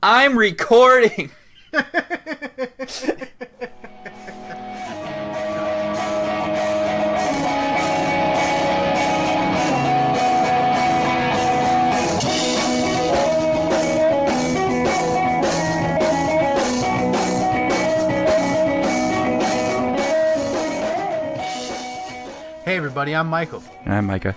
I'm recording. Hey everybody, I'm Michael. And I'm Micah.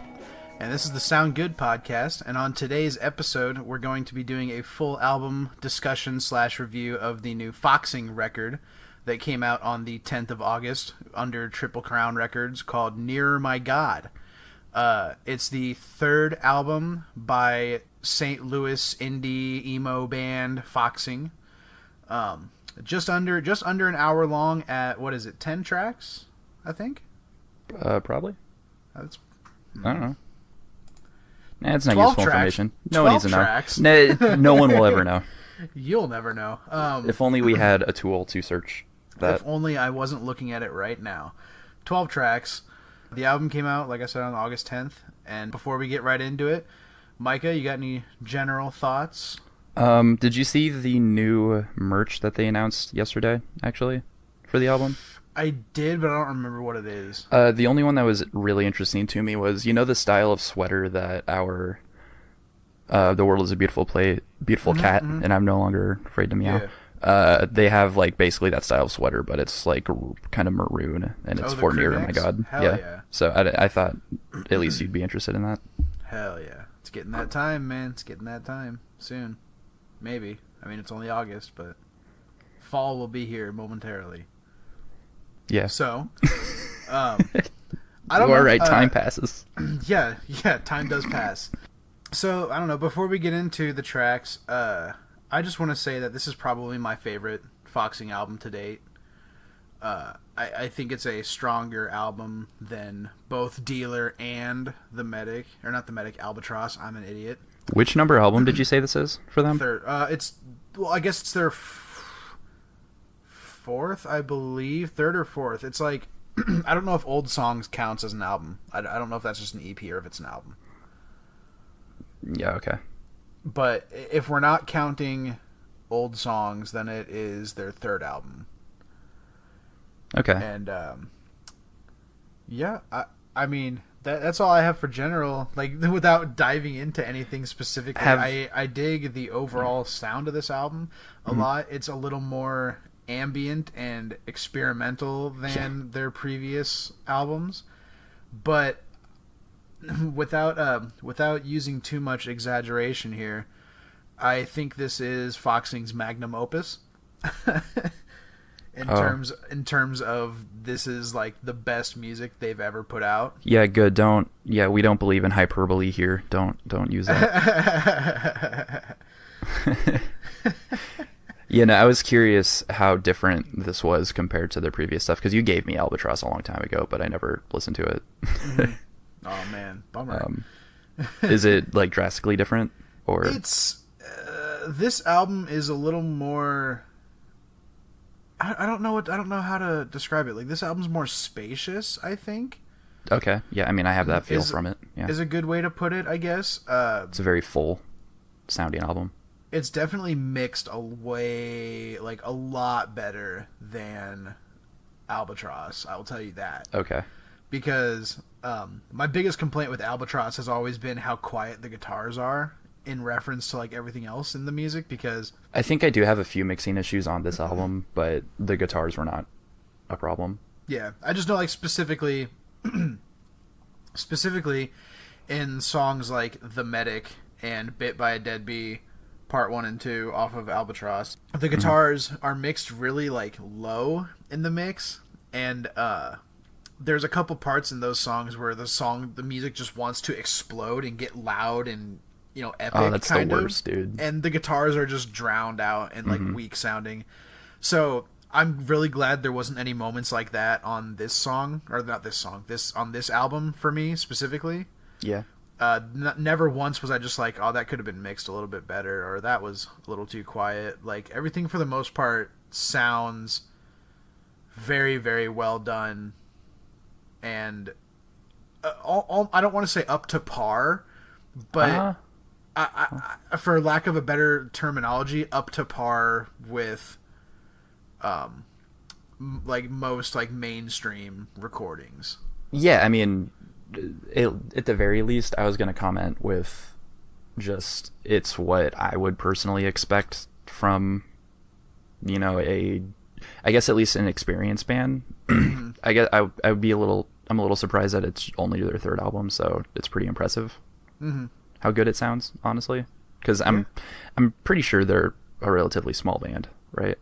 And this is the SoundGood podcast, and on today's episode, we're going to be doing a full album discussion / review of the new Foxing record that came out on the 10th of August under Triple Crown Records called Nearer My God. It's the third album by St. Louis indie emo band Foxing. Just under an hour long at, 10 tracks, I think? Probably. That's I don't know. Nah, it's not 12 useful tracks. information. No one needs to tracks. know. No one will ever know. You'll never know. If only we had a tool to search that. If only I wasn't looking at it right now. 12 tracks. The album came out, like I said, on August 10th. And before we get right into it, Micah, you got any general thoughts? Did you see the new merch that they announced yesterday, actually, for the album? I did, but I don't remember what it is. The only one that was really interesting to me was, the style of sweater that our The World is a Beautiful Cat, and I'm no longer afraid to meow. Yeah. They have, basically that style of sweater, but it's, kind of maroon, and it's for Nearer My God. Hell yeah. So I thought at least you'd be interested in that. Hell yeah. It's getting that time, man. It's getting that time. Soon. Maybe. I mean, it's only August, but fall will be here momentarily. Yeah. So, I don't You are know, right, time passes. Yeah, time does pass. So, I don't know, before we get into the tracks, I just want to say that this is probably my favorite Foxing album to date. I think it's a stronger album than both Dealer and The Medic, or not The Medic, Albatross. I'm an idiot. Which number album did you say this is for them? Third. I guess it's their fourth, I believe. Third or fourth. It's like, I don't know if Old Songs counts as an album. I don't know if that's just an EP or if it's an album. Yeah, okay. But if we're not counting Old Songs, then it is their third album. Okay. And, yeah, I mean, that's all I have for general. Without diving into anything specifically, I dig the overall sound of this album a lot. It's a little more ambient and experimental than their previous albums, but without using too much exaggeration here, I think this is Foxing's magnum opus. in terms of this is the best music they've ever put out. Yeah, good. We don't believe in hyperbole here. Don't use that. I was curious how different this was compared to their previous stuff, because you gave me Albatross a long time ago, but I never listened to it. Oh man, bummer. Is it drastically different, or it's this album is a little more. I don't know how to describe it. This album's more spacious, I think. Okay, yeah. I mean, I have that feel from it. Yeah, is a good way to put it, I guess. It's a very full sounding album. It's definitely mixed a lot better than Albatross. I will tell you that. Okay. Because my biggest complaint with Albatross has always been how quiet the guitars are in reference to everything else in the music, because I think I do have a few mixing issues on this album, but the guitars were not a problem. Yeah, I just know specifically in songs like The Medic and Bit by a Dead Bee Part 1 and 2 off of Albatross, the guitars are mixed really low in the mix, and there's a couple parts in those songs where the music just wants to explode and get loud and epic. Oh, that's the worst, dude. And the guitars are just drowned out and weak sounding. So I'm really glad there wasn't any moments like that on this song, or not this song, on this album for me specifically. Yeah. Never once was I just oh, that could have been mixed a little bit better, or that was a little too quiet. Everything for the most part sounds very, very well done, and I don't want to say up to par, but for lack of a better terminology, up to par with like most like mainstream recordings. Yeah, I mean, at the very least, I was going to comment with just it's what I would personally expect from, you know, I guess at least an experienced band. I guess I would be I'm a little surprised that it's only their third album, so it's pretty impressive. Mm-hmm. How good it sounds, honestly, because I'm pretty sure they're a relatively small band, right?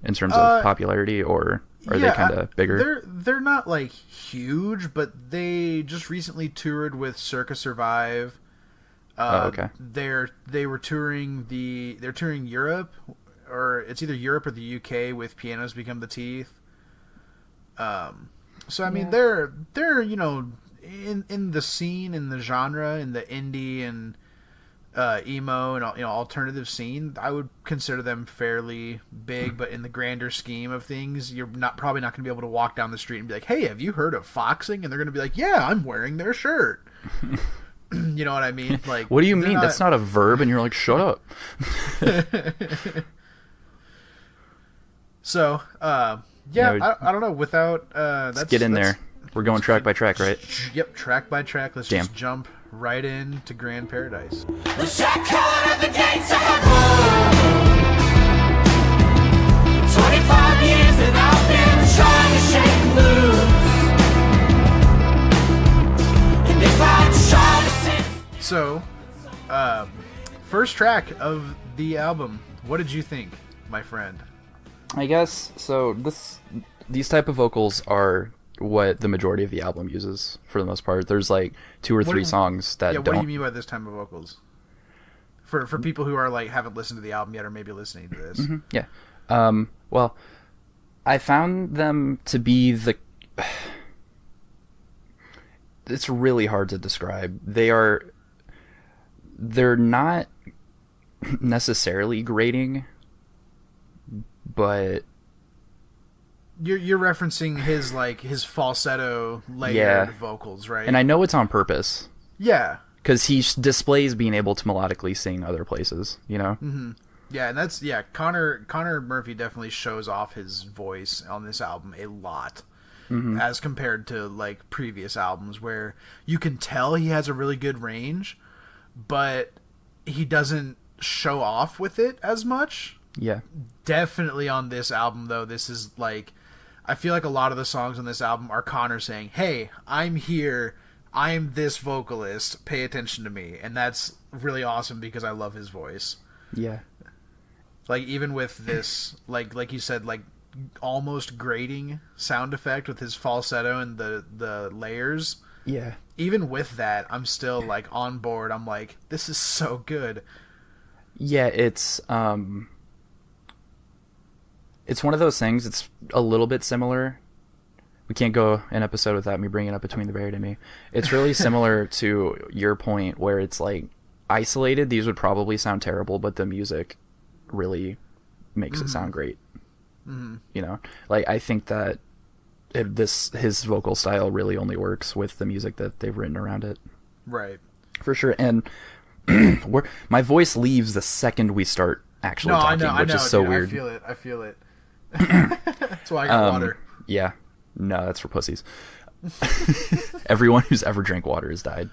In terms of popularity, or are they kind of bigger? They're not like huge, but they just recently toured with Circa Survive. Okay. They're touring Europe, or it's either Europe or the UK with Pianos Become the Teeth. So I mean they're you know in the scene, in the genre, in the indie and emo and, you know, alternative scene, I would consider them fairly big. But in the grander scheme of things, you're probably not going to be able to walk down the street and be like, "Hey, have you heard of Foxing?" And they're going to be like, "Yeah, I'm wearing their shirt." You know what I mean? Like, what do you mean? That's not a verb, and you're like, "Shut up." So, yeah, I don't know. Without let's get in there. We're going track by track, right? Yep, track by track. Let's just jump right into Grand Paradise. The shack calling at the gates of a world. 25 years and I've been trying to shake loose. And if I try to sit... So, first track of the album. What did you think, my friend? I guess so. These type of vocals are what the majority of the album uses for the most part. There's like 2 or 3 songs that don't. What do you mean by this type of vocals? For people who are like haven't listened to the album yet or maybe listening to this. Mm-hmm. Yeah. Well, I found them to be it's really hard to describe. They're not necessarily grating, but you're referencing his falsetto layered vocals, right? And I know it's on purpose. Yeah. Because he displays being able to melodically sing other places, you know? Mm-hmm. Yeah, and that's, Connor Murphy definitely shows off his voice on this album a lot. Mm-hmm. As compared to, like, previous albums where you can tell he has a really good range, but he doesn't show off with it as much. Yeah. Definitely on this album, though, this is, like... I feel like a lot of the songs on this album are Connor saying, "Hey, I'm here. I'm this vocalist. Pay attention to me." And that's really awesome because I love his voice. Yeah. Like, even with this, like you said, like, almost grating sound effect with his falsetto and the layers. Yeah. Even with that, I'm still, like, on board. I'm like, this is so good. Yeah, it's one of those things. It's a little bit similar. We can't go an episode without me bringing up Between the Buried and Me. It's really similar to your point where it's like isolated. These would probably sound terrible, but the music really makes it sound great. Mm-hmm. You know, like I think that his vocal style really only works with the music that they've written around it. Right. For sure. And my voice leaves the second we start actually talking, which is so weird. I feel it. That's why I got water. Yeah. No, that's for pussies. Everyone who's ever drank water has died.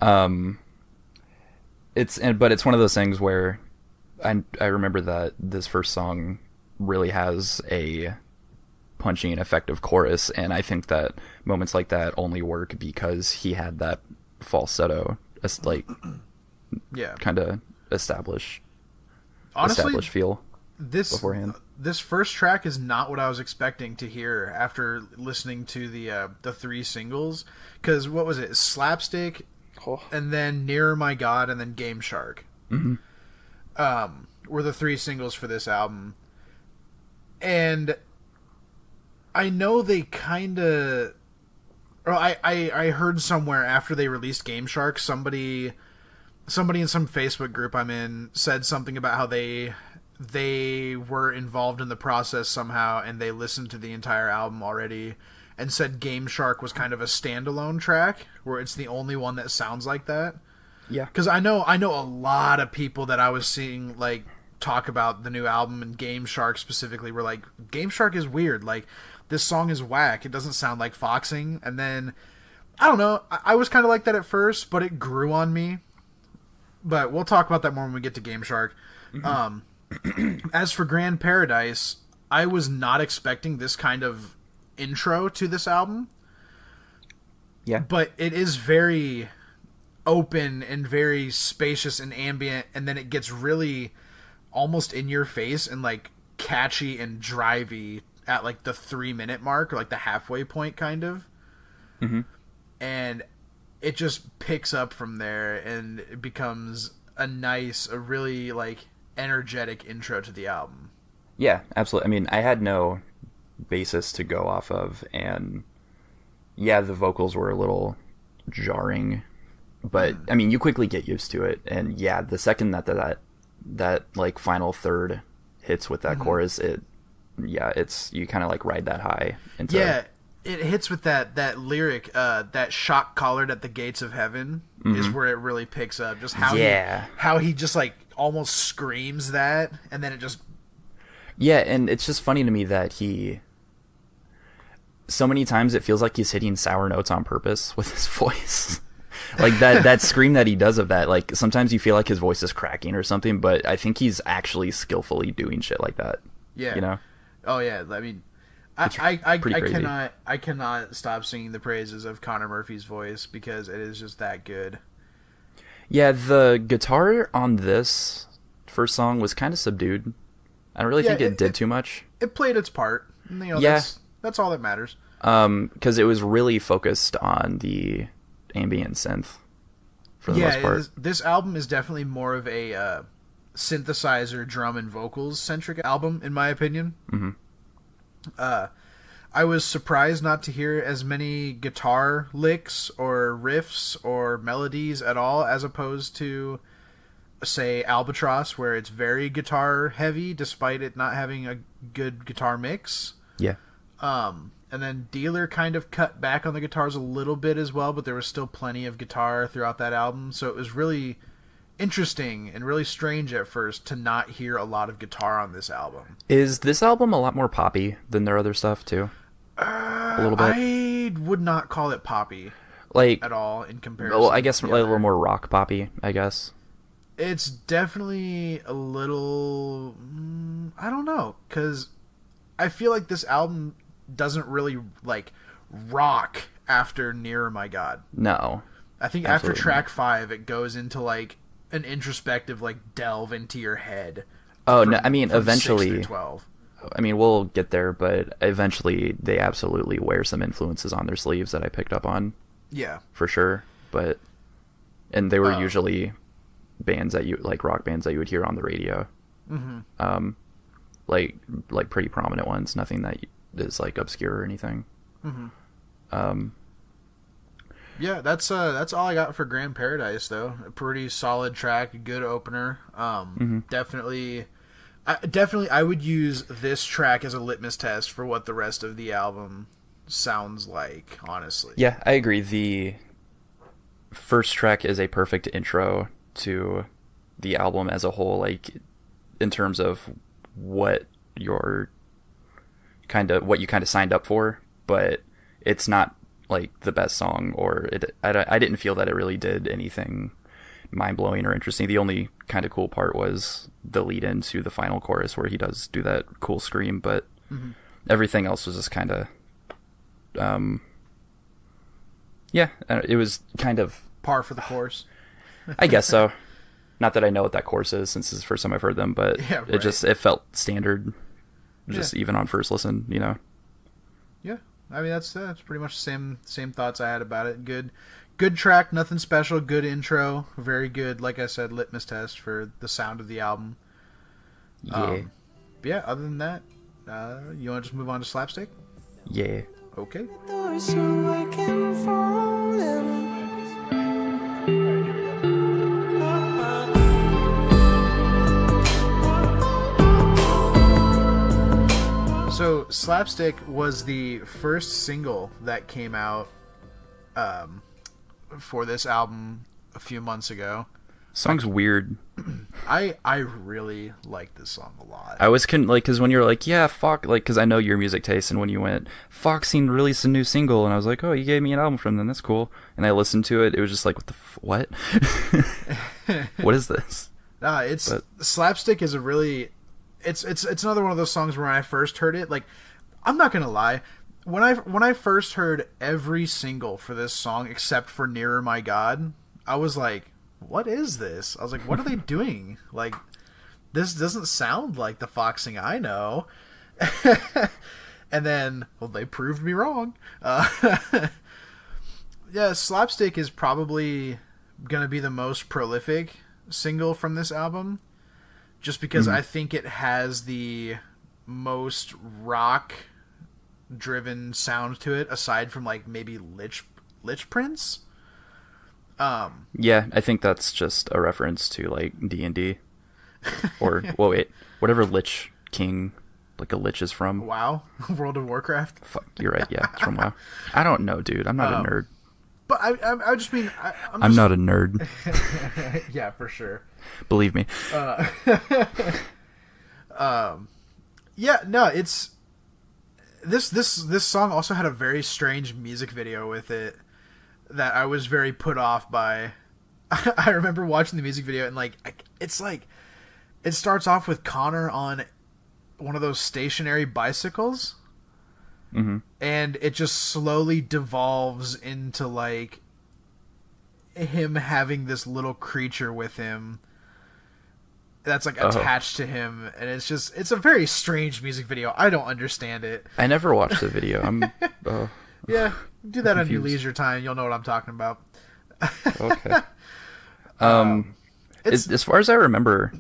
But it's one of those things where I remember that this first song really has a punchy and effective chorus, and I think that moments like that only work because he had that falsetto, like, kind of established feel beforehand. This first track is not what I was expecting to hear after listening to the 3 singles. Because what was it? Slapstick, and then Nearer My God, and then Game Shark. Mm-hmm. Were the 3 singles for this album. And I know they kind of... I heard somewhere after they released Game Shark, somebody in some Facebook group I'm in said something about how they were involved in the process somehow and they listened to the entire album already and said Game Shark was kind of a standalone track where it's the only one that sounds like that. Yeah. Because I know a lot of people that I was seeing like talk about the new album, and Game Shark specifically were like, Game Shark is weird. Like, this song is whack. It doesn't sound like Foxing. And then, I don't know. I was kind of like that at first, but it grew on me. But we'll talk about that more when we get to Game Shark. As for Grand Paradise, I was not expecting this kind of intro to this album. Yeah. But it is very open and very spacious and ambient, and then it gets really almost in your face and like catchy and drivey at like the 3-minute mark, or like the halfway point kind of. And it just picks up from there, and it becomes a really like energetic intro to the album. Yeah, absolutely. I mean, I had no basis to go off of, and yeah, the vocals were a little jarring, but I mean, you quickly get used to it. And yeah, the second that like final third hits with that chorus, it's you kind of like ride that high into. Yeah, it hits with that lyric, that shock collared at the gates of heaven is where it really picks up. Just how he just like almost screams that, and then it just. Yeah, and it's just funny to me that so many times it feels like he's hitting sour notes on purpose with his voice. Like that scream that he does of that, like sometimes you feel like his voice is cracking or something, but I think he's actually skillfully doing shit like that. Yeah. You know? Oh yeah, I mean, I cannot stop singing the praises of Connor Murphy's voice because it is just that good. Yeah, the guitar on this first song was kind of subdued. I don't really think it did too much. It played its part. You know, that's all that matters. Because it was really focused on the ambient synth for the most part. This album is definitely more of a synthesizer, drum, and vocals centric album, in my opinion. I was surprised not to hear as many guitar licks or riffs or melodies at all, as opposed to, say, Albatross, where it's very guitar heavy despite it not having a good guitar mix. Yeah. And then Dealer kind of cut back on the guitars a little bit as well, but there was still plenty of guitar throughout that album, so it was really interesting and really strange at first to not hear a lot of guitar on this album. Is this album a lot more poppy than their other stuff too? A little bit. I would not call it poppy, like, at all in comparison. Well, I guess like a little more rock poppy, I guess. It's definitely a little, I don't know, because I feel like this album doesn't really like rock after Nearer My God. No. I think after track 5 it goes into like an introspective like delve into your head. Oh, no, I mean eventually 6 through 12. I mean, we'll get there, but eventually they absolutely wear some influences on their sleeves that I picked up on. Yeah. For sure. And they were usually bands that you like, rock bands that you would hear on the radio. Like pretty prominent ones, nothing that is like obscure or anything. Yeah, that's all I got for Grand Paradise though. A pretty solid track, a good opener. Definitely I would use this track as a litmus test for what the rest of the album sounds like, honestly. Yeah, I agree. The first track is a perfect intro to the album as a whole, like in terms of what you kind of signed up for, but it's not like the best song, or I didn't feel that it really did anything mind-blowing or interesting. The only kind of cool part was the lead into the final chorus where he does do that cool scream, but everything else was just kind of it was kind of par for the course. I guess so. Not that I know what that course is, since it's the first time I've heard them, but it felt standard, even on first listen, you know. Yeah, I mean that's pretty much the same thoughts I had about it. Good track, nothing special. Good intro, very good. Like I said, litmus test for the sound of the album. Yeah. But yeah. Other than that, you want to just move on to Slapstick? Yeah. Okay. So Slapstick was the first single that came out for this album a few months ago. Song's weird. I really like this song a lot. I was because when you're like, yeah, fuck, like, because I know your music taste, and when you went, Foxing released a new single, and I was like, oh, you gave me an album from them, that's cool. And I listened to it, it was just like, what? What is this? Slapstick is a really, it's another one of those songs where when I first heard it, like, I'm not gonna lie, when I first heard every single for this song except for Nearer My God, I was like, what is this? I was like, what are they doing? Like, this doesn't sound like the Foxing I know. And then, well, they proved me wrong. Yeah, Slapstick is probably gonna be the most prolific single from this album, just because I think it has the most rock driven sound to it, aside from like maybe Lich Prince. Yeah, I think that's just a reference to like D&D, or well, wait, whatever Lich King, like a Lich is from. WoW, World of Warcraft. Fuck, you're right. Yeah, it's from WoW. I don't know, dude. I'm not a nerd. But I just mean I'm not a nerd. Yeah, for sure. Believe me. Yeah, no, it's this song also had a very strange music video with it that I was very put off by. I remember watching the music video and like it's like it starts off with Connor on one of those stationary bicycles, and it just slowly devolves into like him having this little creature with him that's like attached to him, and it's a very strange music video. I don't understand it. I never watched the video. I'm yeah, do that on your leisure time. You'll know what I'm talking about. Okay. As far as I remember,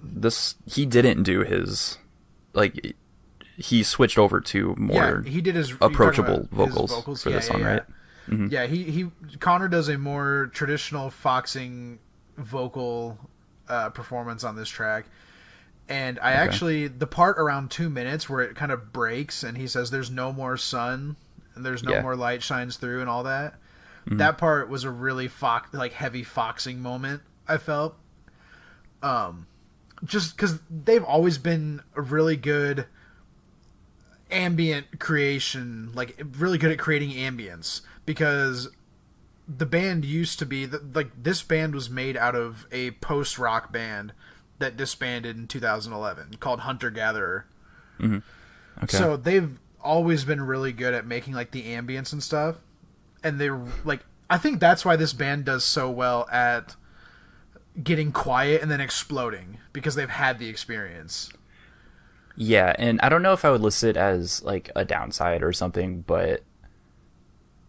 he didn't do his, like, he switched over to more he did his approachable vocals for this song, right? Mm-hmm. Yeah, he Connor does a more traditional Foxing vocal performance on this track. And I actually, the part around 2 minutes where it kind of breaks and he says there's no more sun and there's no more light shines through and all that, that part was a really heavy Foxing moment, I felt. Just because they've always been a really good ambient creation, like really good at creating ambience, because the band used to be like, this band was made out of a post-rock band that disbanded in 2011 called Hunter Gatherer. Okay. So they've always been really good at making like the ambience and stuff, and they like, I think that's why this band does so well at getting quiet and then exploding, because they've had the experience. Yeah, and I don't know if I would list it as like a downside or something, but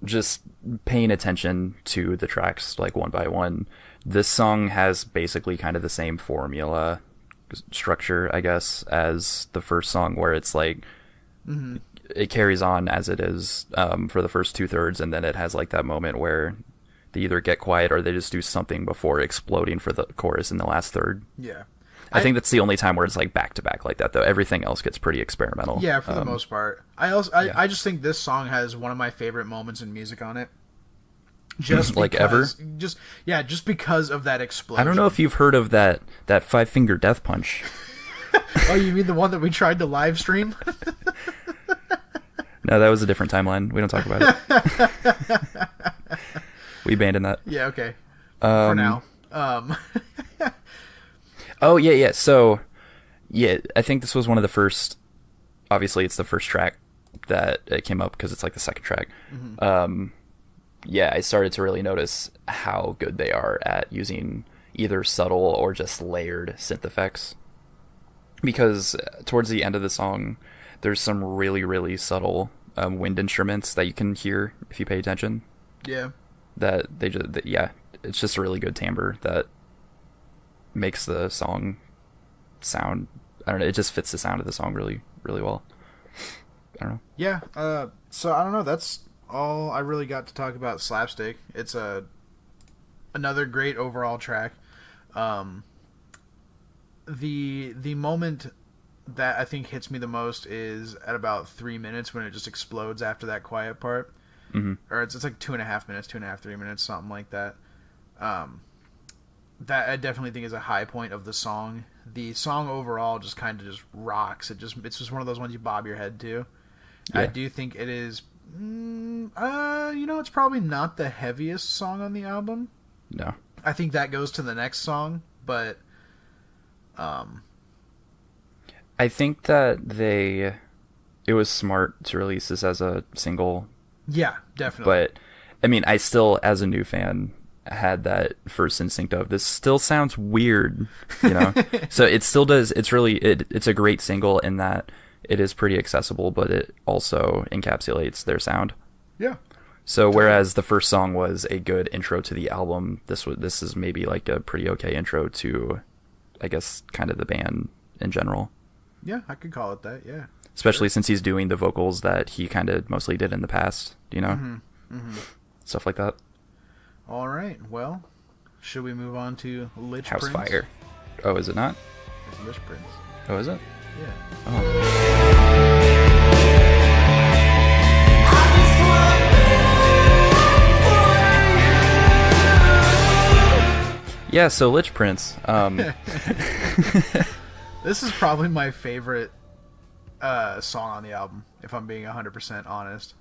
just paying attention to the tracks like one by one, this song has basically kind of the same formula structure, I guess, as the first song, where it's like it carries on as it is for the first 2/3, and then it has like that moment where they either get quiet or they just do something before exploding for the chorus in the last third. Yeah. I think that's the only time where it's like back to back like that, though. Everything else gets pretty experimental. Yeah, for the most part. I just think this song has one of my favorite moments in music on it. Just like ever? Just because of that explosion. I don't know if you've heard of that 5-finger death punch. Oh, you mean the one that we tried to live stream? No, that was a different timeline. We don't talk about it. We abandoned that. Yeah, okay. For now. Oh, yeah. So, yeah, I think this was one of the first... Obviously, it's the first track that it came up because it's like the second track. Yeah, I started to really notice how good they are at using either subtle or just layered synth effects. Because towards the end of the song, there's some really, really subtle wind instruments that you can hear if you pay attention. Yeah. It's just a really good timbre that makes the song sound, I don't know, it just fits the sound of the song really, really well. I don't know. Yeah, so I don't know, that's all I really got to talk about Slapstick. It's another great overall track. The moment that I think hits me the most is at about 3 minutes when it just explodes after that quiet part. Mm-hmm. Or it's like 2.5 minutes, 2.5, 3 minutes, something like that. That I definitely think is a high point of the song. The song overall just kind of just rocks. It's just one of those ones you bob your head to. Yeah. I do think it is. It's probably not the heaviest song on the album. No. I think that goes to the next song, but I think that it was smart to release this as a single. Yeah, definitely. But I mean, I still, as a new fan, had that first instinct of this still sounds weird, you know. So it still does. It's really it's a great single in that it is pretty accessible, but it also encapsulates their sound. Yeah. So whereas the first song was a good intro to the album, this is maybe like a pretty okay intro to, I guess, kind of the band in general. Yeah, I could call it that. Yeah. Especially since he's doing the vocals that he kind of mostly did in the past, you know? Mm-hmm. Mm-hmm. Stuff like that. All right. Well, should we move on to Lich House Prince? Fire. Oh, is it not? It's Lich Prince. Oh, is it? Yeah. Oh. Yeah, so Lich Prince. This is probably my favorite song on the album, if I'm being 100% honest.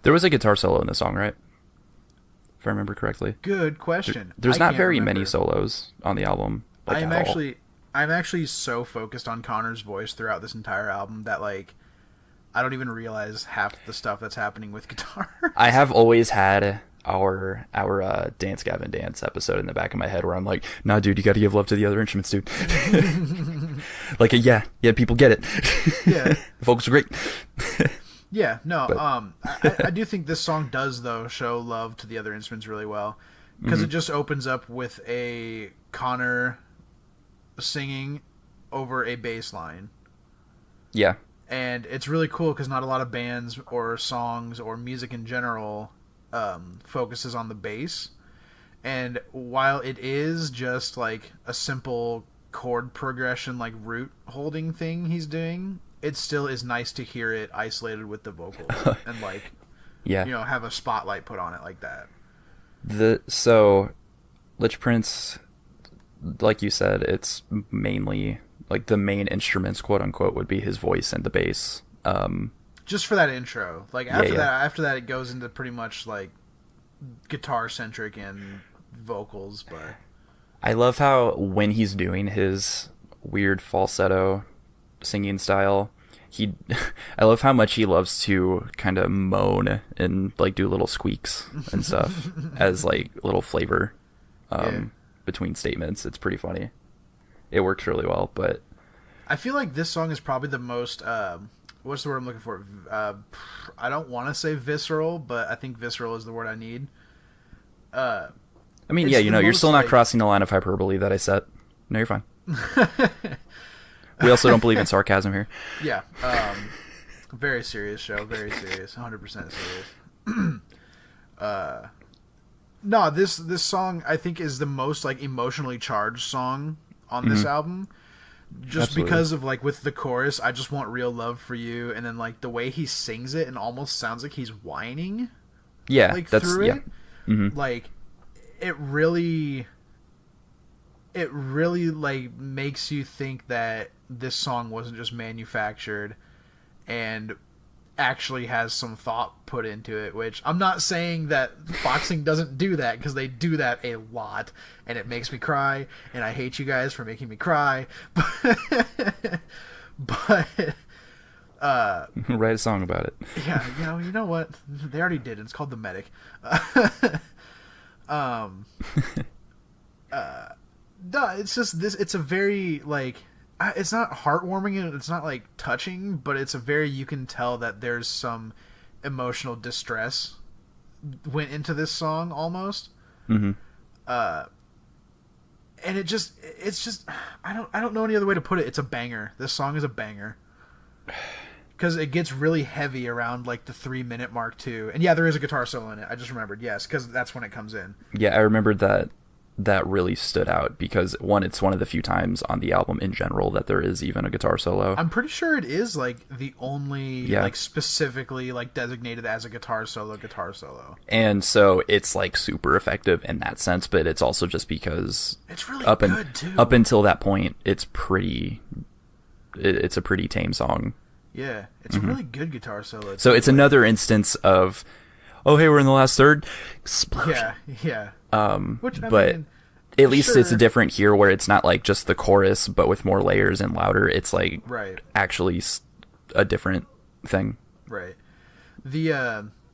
There was a guitar solo in the song, right? If I remember correctly. Good question. There's I not can't very remember. many solos on the album. Like, I'm at all. actually so focused on Connor's voice throughout this entire album that like I don't even realize half the stuff that's happening with guitar. I have always had our Dance Gavin Dance episode in the back of my head where I'm like, nah, dude, you got to give love to the other instruments, dude. Like, yeah, people get it. Yeah. The vocals are great. Yeah, no, But- I do think this song does, though, show love to the other instruments really well. Because it just opens up with a Connor singing over a bass line. Yeah. And it's really cool because not a lot of bands or songs or music in general focuses on the bass. And while it is just like a simple chord progression, like root holding thing he's doing, it still is nice to hear it isolated with the vocals and like, Yeah. you know, have a spotlight put on it like that. So Lich Prince, like you said, it's mainly like the main instruments, quote unquote, would be his voice and the bass. Just for that intro. Like Yeah, yeah. after that it goes into pretty much like guitar centric and vocals, but I love how when he's doing his weird falsetto singing style, I love how much he loves to kind of moan and like do little squeaks and stuff as like little flavor between statements. It's pretty funny. It works really well, but I feel like this song is probably the most what's the word I'm looking for? I don't want to say visceral, but I think visceral is the word I need. I mean, It's yeah, the you know, you're most, still not like- crossing the line of hyperbole that I set. No, you're fine. We also don't believe in sarcasm here. Yeah. Very serious show. Very serious. 100% serious. No, this song I think is the most like emotionally charged song on this album. Just Absolutely. because of like with the chorus, I just want real love for you, and then like the way he sings it and almost sounds like he's whining Yeah, like that's through yeah. it. Mhm. Like it really like makes you think that this song wasn't just manufactured and actually has some thought put into it, which I'm not saying that boxing doesn't do that, because they do that a lot and it makes me cry, and I hate you guys for making me cry. But Write a song about it. yeah, you know what? They already did. It's called The Medic. No, it's just this. It's a very like. It's not heartwarming and it's not like touching, but it's a very, you can tell that there's some emotional distress went into this song almost. Mm-hmm. And it's just I don't know any other way to put it. It's a banger. This song is a banger. Because it gets really heavy around like the 3-minute mark too. And yeah, there is a guitar solo in it. I just remembered, yes, because that's when it comes in. Yeah, I remembered that that really stood out because one, it's one of the few times on the album in general that there is even a guitar solo. I'm pretty sure it is like the only like specifically like designated as a guitar solo. And so it's like super effective in that sense, but it's also just because it's really good too. Up until that point, it's a pretty tame song. Yeah, it's a really good guitar solo. So it's another instance of, oh hey, we're in the last third, explosion. Yeah. Which, but at least it's different here where it's not like just the chorus, but with more layers and louder. It's like actually a different thing. Right. The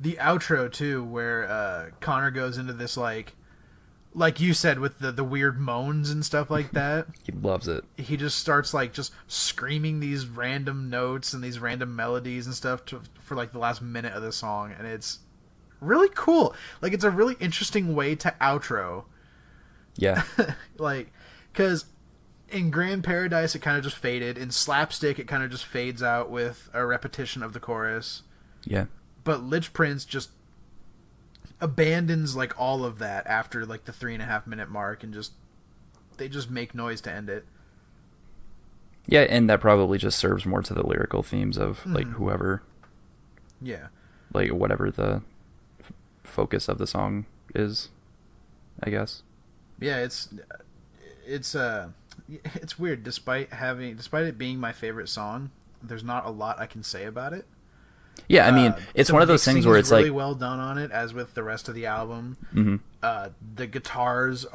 outro too, where Connor goes into this like you said with the weird moans and stuff like that. He loves it. He just starts like just screaming these random notes and these random melodies and stuff for like the last minute of the song, and it's really cool. Like, it's a really interesting way to outro. Yeah. Like, because in Grand Paradise, it kind of just faded. In Slapstick, it kind of just fades out with a repetition of the chorus. Yeah. But Lich Prince just abandons, like, all of that after, like, the 3.5 minute mark, and they just make noise to end it. Yeah, and that probably just serves more to the lyrical themes of, like, whoever. Yeah. Like, whatever the focus of the song is, I guess. Yeah, it's weird. Despite it being my favorite song, there's not a lot I can say about it. Yeah, I mean, it's one of those things where it's really like well done on it, as with the rest of the album. The guitars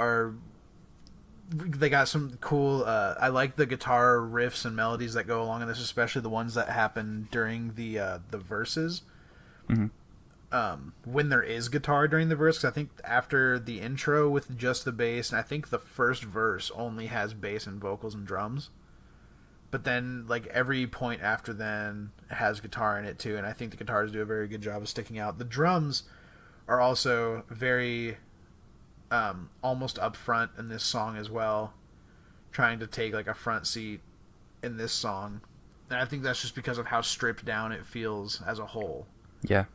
they got some cool. I like the guitar riffs and melodies that go along in this, especially the ones that happen during the verses. When there is guitar during the verse, 'cause I think after the intro with just the bass, and I think the first verse only has bass and vocals and drums, but then like every point after then has guitar in it too, and I think the guitars do a very good job of sticking out. The drums are also very almost up front in this song as well, trying to take like a front seat in this song, and I think that's just because of how stripped down it feels as a whole. Yeah.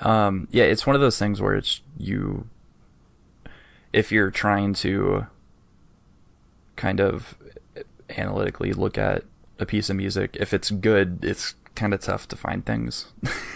Yeah, it's one of those things where it's if you're trying to kind of analytically look at a piece of music, if it's good, it's kind of tough to find things.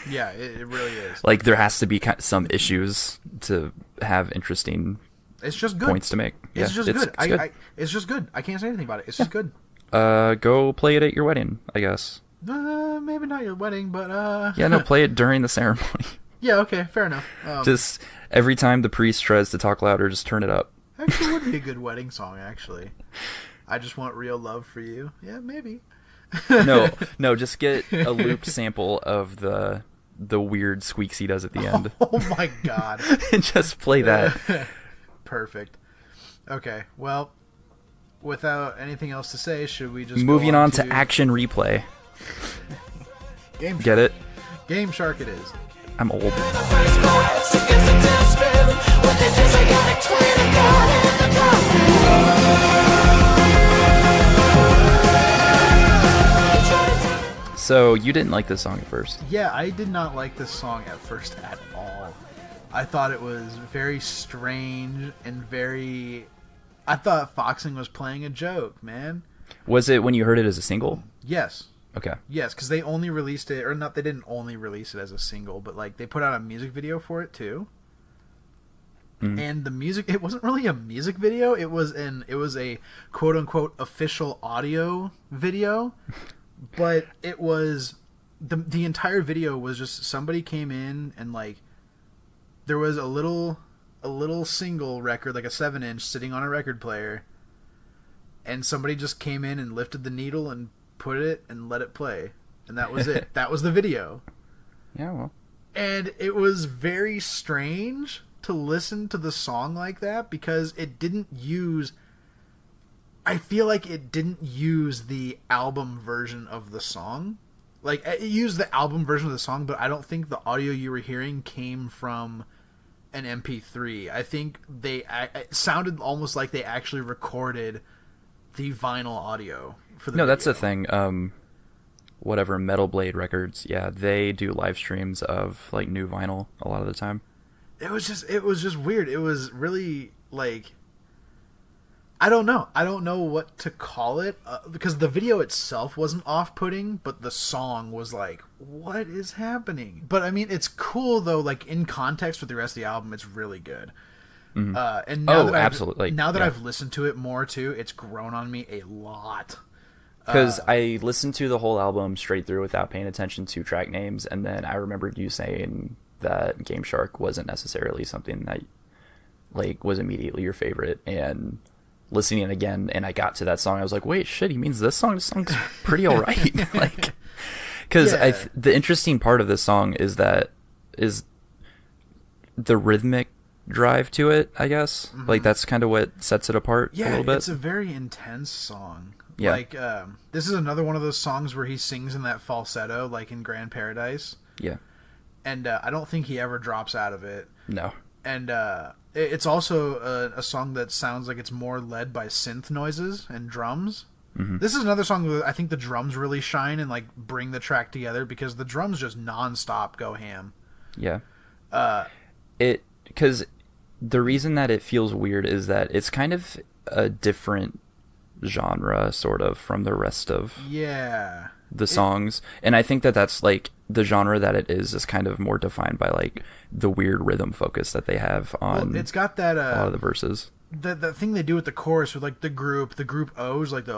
Yeah, it really is. Like, there has to be some issues to have interesting it's just good. points to make. It's yeah, just good. Good. It's just good. I can't say anything about it. It's just good. Go play it at your wedding, I guess. Maybe not your wedding, but Yeah, no, play it during the ceremony. Yeah, okay, fair enough. Just every time the priest tries to talk louder, just turn it up. Actually, would be a good wedding song, actually. I just want real love for you. Yeah, maybe. No, just get a looped sample of the weird squeaks he does at the end. Oh my god. And just play that. Perfect. Okay, well, without anything else to say, should we just Moving go on to Action Replay. Game Shark. Get it? Game Shark it is. I'm old. So, you didn't like this song at first? Yeah, I did not like this song at first at all. I thought it was very strange and very... I thought Foxing was playing a joke, man. Was it when you heard it as a single? Yes. Okay. Yes, because they only released it, or not, they didn't only release it as a single, but like they put out a music video for it too. And the music, it wasn't really a music video, it was a quote unquote official audio video, but it was the entire video was just somebody came in and like there was a little single record, like a 7-inch sitting on a record player, and somebody just came in and lifted the needle and put it and let it play, and that was it. That was the video. Yeah, well. And it was very strange to listen to the song like that, because it didn't use... I feel like it didn't use the album version of the song. Like, it used the album version of the song, but I don't think the audio you were hearing came from an MP3. I think it sounded almost like they actually recorded the vinyl audio for the video. That's the thing. Whatever, Metal Blade Records, yeah, they do live streams of like new vinyl a lot of the time. It was just weird. It was really like, I don't know. I don't know what to call it because the video itself wasn't off-putting, but the song was like, what is happening? But I mean, it's cool though. Like in context with the rest of the album, it's really good. Mm-hmm. And now that absolutely. Now that I've listened to it more too, it's grown on me a lot. Because I listened to the whole album straight through without paying attention to track names, and then I remembered you saying that Game Shark wasn't necessarily something that like was immediately your favorite, and listening again, and I got to that song, I was like, wait, shit, he means this song? This song's pretty alright. Like, because the interesting part of this song is the rhythmic drive to it, I guess. Mm-hmm. Like, that's kind of what sets it apart a little bit. It's a very intense song. Yeah. Like, this is another one of those songs where he sings in that falsetto, like in Grand Paradise. Yeah. And I don't think he ever drops out of it. No. And it's also a song that sounds like it's more led by synth noises and drums. Mm-hmm. This is another song where I think the drums really shine and like bring the track together because the drums just nonstop go ham. Yeah. Because the reason that it feels weird is that it's kind of a different genre, sort of, from the rest of the songs. And I think that that's like the genre that it is kind of more defined by like the weird rhythm focus that they have on. Well, it's got that a lot of the verses. That thing they do with the chorus with like the group O's, like the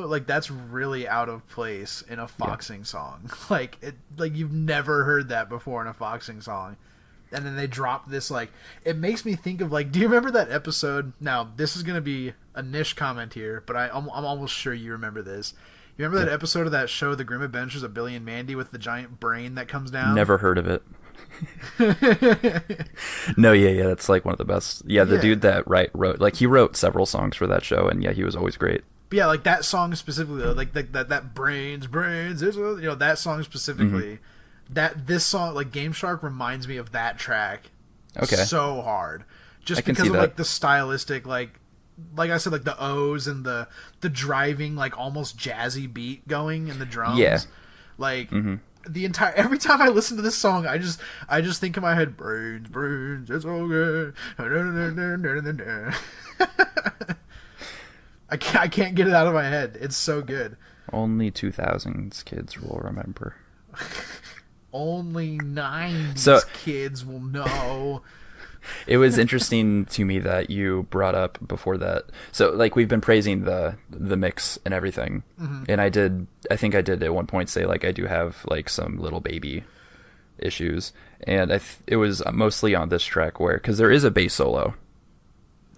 like that's really out of place in a foxing song. Like you've never heard that before in a foxing song. And then they drop this, like, it makes me think of, like, do you remember that episode? Now, this is going to be a niche comment here, but I'm almost sure you remember this. You remember that episode of that show, The Grim Adventures of Billy and Mandy, with the giant brain that comes down? Never heard of it. No, yeah, that's, like, one of the best. Yeah, the dude that wrote, like, he wrote several songs for that show, and, yeah, he was always great. But yeah, like, that song specifically, like that brains, that song specifically... Mm-hmm. This song, like Game Shark, reminds me of that track so hard. Just because of like the stylistic, like I said, like the O's and the driving, like almost jazzy beat going in the drums. Yeah. Like the entire every time I listen to this song, I just think in my head, brains, it's all good. I can't get it out of my head. It's so good. Only 2000s kids will remember. Only 90s kids will know. It was interesting to me that you brought up before that. So, like, we've been praising the mix and everything. Mm-hmm. And I think I did at one point say, like, I do have, like, some little baby issues. And it was mostly on this track where, because there is a bass solo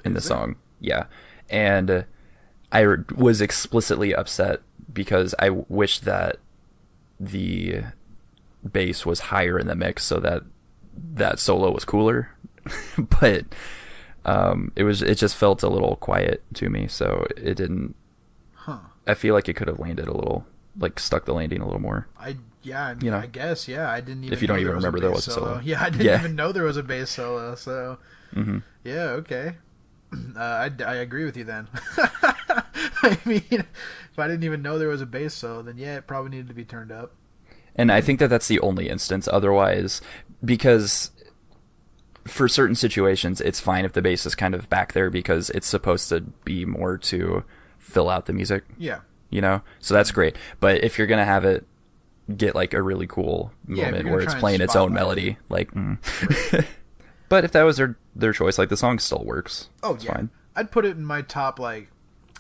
in the song. Yeah. And I was explicitly upset because I wish that the bass was higher in the mix so that solo was cooler. But it just felt a little quiet to me, so it didn't. I feel like it could have landed a little, like stuck the landing a little more. I guess I didn't even. If you don't even remember there was a solo. Yeah, I didn't even know there was a bass solo. So yeah, okay. I agree with you then. I mean, if I didn't even know there was a bass solo, then yeah, it probably needed to be turned up. And I think that that's the only instance. Otherwise, because for certain situations, it's fine if the bass is kind of back there because it's supposed to be more to fill out the music. Yeah. You know? So that's great. But if you're going to have it get like a really cool moment where it's playing its own melody, like, But if that was their choice, like the song still works. Oh, it's fine. I'd put it in my top, like,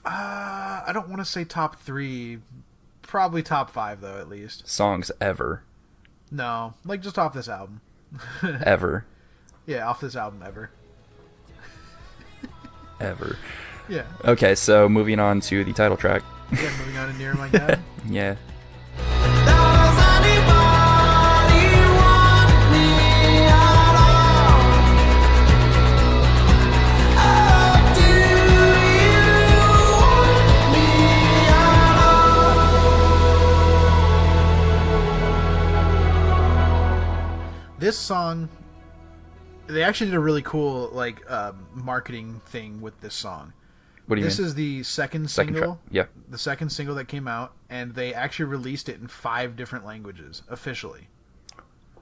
I don't want to say top 3. Probably top 5 though, at least. Songs ever. No, like just off this album. Ever. Yeah, off this album ever. Ever. Yeah. Okay, so moving on to the title track. Yeah, moving on to Near My God. Yeah. This song, they actually did a really cool like marketing thing with this song. What do you mean? This is the second single. Yeah. The second single that came out, and they actually released it in 5 different languages officially.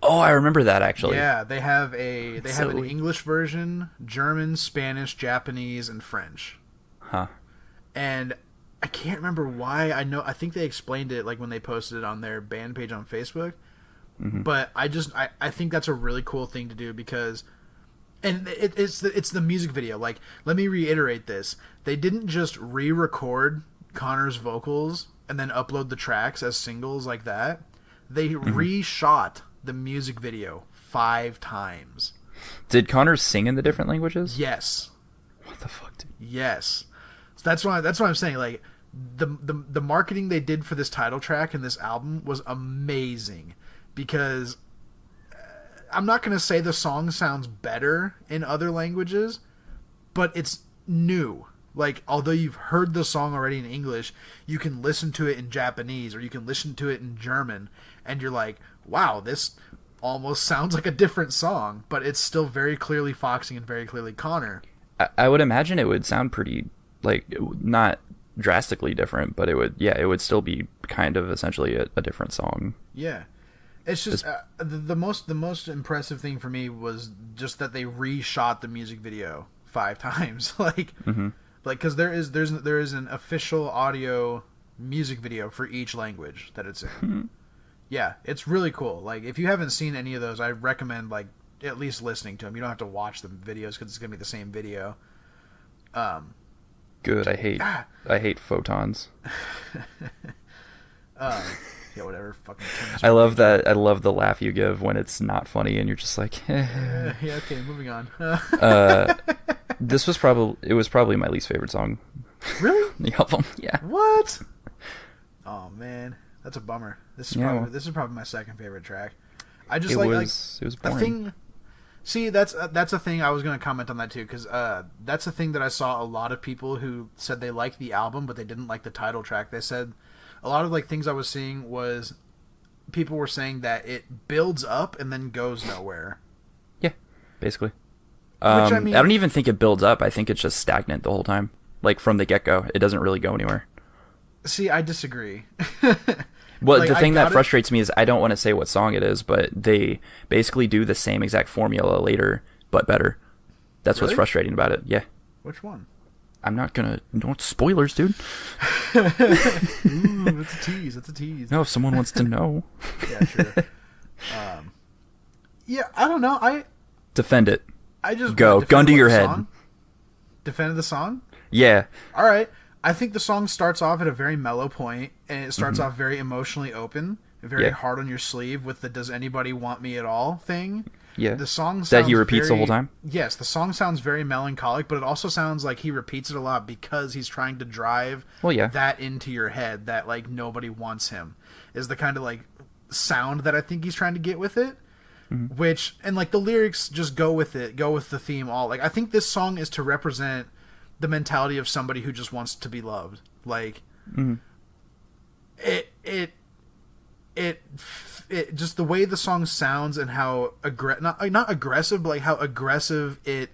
Oh, I remember that actually. Yeah, they have an weird. English version, German, Spanish, Japanese, and French. Huh. And I can't remember why. I think they explained it like when they posted it on their band page on Facebook. Mm-hmm. But I think that's a really cool thing to do because, and it's the music video. Like, let me reiterate this: they didn't just re-record Connor's vocals and then upload the tracks as singles like that. They reshot the music video 5 times. Did Connor sing in the different languages? Yes. What the fuck, dude? Yes. So that's what I'm saying. Like the marketing they did for this title track and this album was amazing because I'm not going to say the song sounds better in other languages, but it's new. Like, although you've heard the song already in English, you can listen to it in Japanese or you can listen to it in German, and you're like, wow, this almost sounds like a different song, but it's still very clearly Foxing and very clearly Connor. I would imagine it would sound pretty, like, not drastically different, but it would still be kind of essentially a different song. Yeah. It's just the most impressive thing for me was just that they reshot the music video 5 times. Like, because there is an official audio music video for each language that it's in. Yeah, it's really cool. Like, if you haven't seen any of those, I recommend like at least listening to them. You don't have to watch the videos because it's gonna be the same video. Good. I hate photons. Yeah, whatever. Fucking. I love that. I love the laugh you give when it's not funny, and you're just like, yeah. Okay, moving on. This was probably my least favorite song. Really? The album. Yeah. What? Oh man, that's a bummer. This is probably my second favorite track. I just it like was boring. a thing. See, that's a thing. I was going to comment on that too because that's a thing that I saw a lot of people who said they liked the album but they didn't like the title track. They said a lot of like things I was seeing was people were saying that it builds up and then goes nowhere. Yeah, basically. Which, I mean, I don't even think it builds up. I think it's just stagnant the whole time. Like from the get-go, it doesn't really go anywhere. See, I disagree. Well, like, the thing that frustrates me is I don't want to say what song it is, but they basically do the same exact formula later, but better. That's Really? what's frustrating about it. Yeah. Which one? I'm not gonna... Don't spoilers, dude. Ooh, it's a tease. It's a tease. No, if someone wants to know. Yeah, sure. Yeah, I don't know. Defend it. I just Go. Gun to your head. Song? Defended the song? Yeah. All right. I think the song starts off at a very mellow point, and it starts off very emotionally open, very hard on your sleeve with the "Does anybody want me at all?" thing. Yeah. The song sounds that he repeats the whole time? Yes, the song sounds very melancholic, but it also sounds like he repeats it a lot because he's trying to drive that into your head that like nobody wants him. Is the kind of like sound that I think he's trying to get with it. Which, and like the lyrics just go with it, go with the theme all. Like I think this song is to represent the mentality of somebody who just wants to be loved. Like it just the way the song sounds and how not aggressive, but like how aggressive it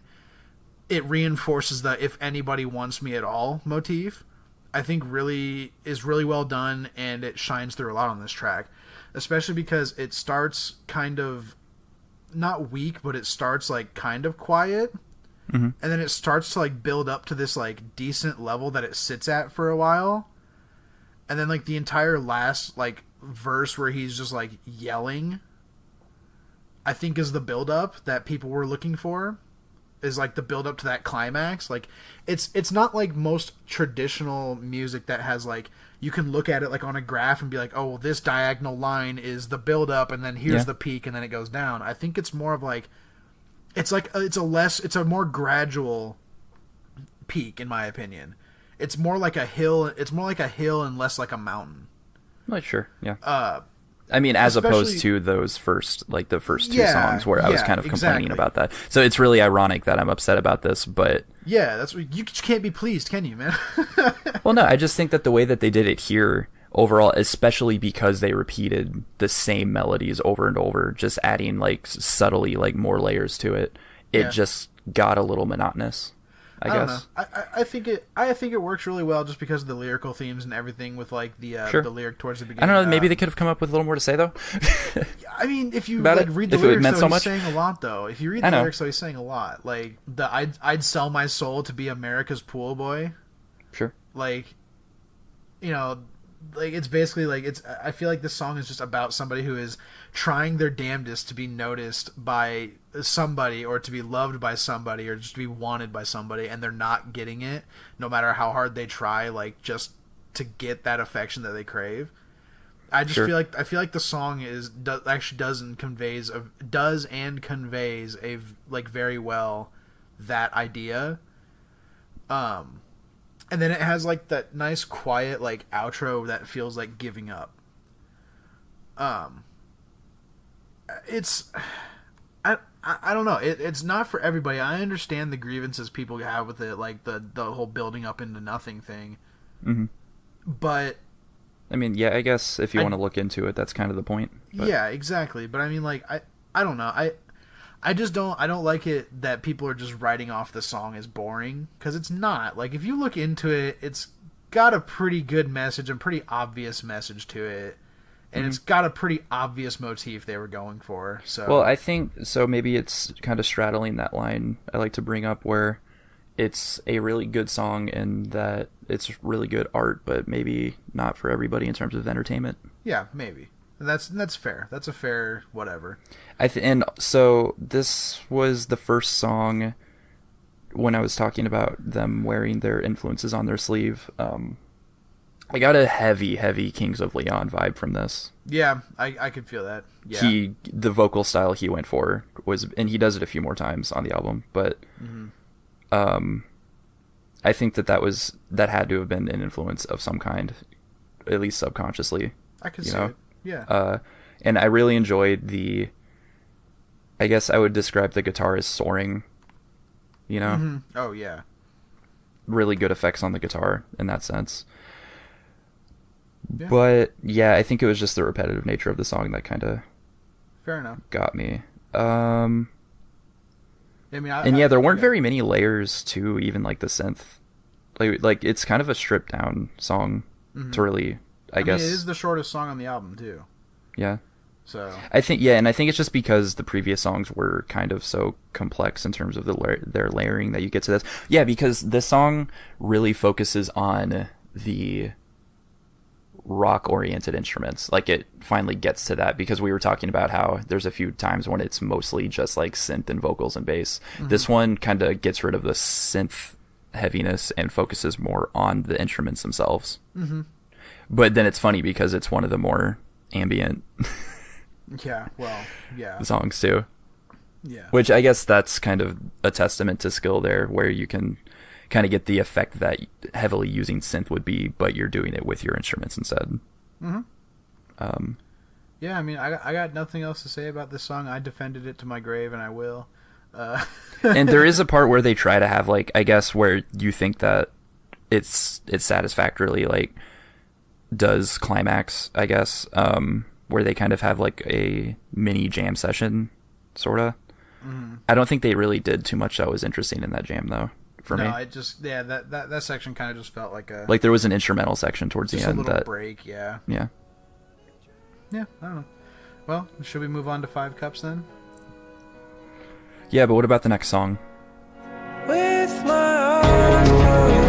reinforces the "if anybody wants me at all" motif. I think really is really well done, and it shines through a lot on this track, especially because it starts kind of not weak, but it starts like kind of quiet. And then it starts to like build up to this like decent level that it sits at for a while. And then like the entire last like verse where he's just like yelling, I think is the build up that people were looking for. Is like the build up to that climax. Like it's not like most traditional music that has like you can look at it like on a graph and be like, oh well, this diagonal line is the build up and then here's the peak and then it goes down. I think it's more of like it's a more gradual peak in my opinion. It's more like a hill and less like a mountain. Like sure, yeah. I mean, as opposed to those first two songs where I was kind of complaining about that. So it's really ironic that I'm upset about this, but yeah, that's what you can't be pleased, can you, man? Well, no, I just think that the way that they did it here overall, especially because they repeated the same melodies over and over, just adding like subtly like more layers to it, it just got a little monotonous. I don't guess. know. I think it works really well just because of the lyrical themes and everything with like the lyric towards the I beginning. don't know. Maybe they could have come up with a little more to say though. I mean, if you About like it, read the if it lyrics, meant though, so he's much. saying a lot. Though, if you read the lyrics, though, he's saying a lot. Like I'd sell my soul to be America's pool boy. Sure. Like, you know, like it's basically like I feel like this song is just about somebody who is trying their damnedest to be noticed by somebody or to be loved by somebody or just to be wanted by somebody, and they're not getting it no matter how hard they try, like just to get that affection that they crave. I just feel like the song does and conveys a like very well that idea. And then it has like that nice quiet like outro that feels like giving up. It's I don't know. It's not for everybody. I understand the grievances people have with it, like the whole building up into nothing thing. Mm-hmm. But I mean, yeah, I guess if you want to look into it, that's kind of the point. But. Yeah, exactly. But I mean, like I don't know. I don't like it that people are just writing off the song as boring, because it's not. Like, if you look into it, it's got a pretty good message and pretty obvious message to it, and it's got a pretty obvious motif they were going for. So well, I think so. Maybe it's kind of straddling that line I like to bring up, where it's a really good song and that it's really good art, but maybe not for everybody in terms of entertainment. Yeah, maybe. And that's fair. That's a fair whatever. And so this was the first song when I was talking about them wearing their influences on their sleeve. I got a heavy Kings of Leon vibe from this. Yeah, I could feel that. Yeah. The vocal style he went for was, and he does it a few more times on the album, but I think that had to have been an influence of some kind, at least subconsciously. I could see it. Yeah. And I really enjoyed I guess I would describe the guitar as soaring, you know? Mm-hmm. Oh, yeah. Really good effects on the guitar in that sense. Yeah. But, yeah, I think it was just the repetitive nature of the song that kind of fair enough got me. I mean, there weren't very many layers to even, like, the synth. Like it's kind of a stripped down song to really, I guess. Mean, it is the shortest song on the album, too. Yeah. So I think it's just because the previous songs were kind of so complex in terms of their layering that you get to this. Yeah, because this song really focuses on the rock-oriented instruments. Like, it finally gets to that, because we were talking about how there's a few times when it's mostly just like synth and vocals and bass. This one kind of gets rid of the synth heaviness and focuses more on the instruments themselves. But then it's funny because it's one of the more ambient songs too. Yeah. Which I guess that's kind of a testament to skill there, where you can kind of get the effect that heavily using synth would be, but you're doing it with your instruments instead. Yeah, I mean, I got nothing else to say about this song. I defended it to my grave, and I will. And there is a part where they try to have, like, I guess, where you think that it's satisfactorily, like, does climax, I guess, where they kind of have like a mini jam session, sorta. I don't think they really did too much that was interesting in that jam, though. For me, it just that section kind of just felt like there was an instrumental section towards the end, a little break. Yeah. I don't know. Well, should we move on to 5 Cups then? Yeah, but what about the next song? With my arms closed.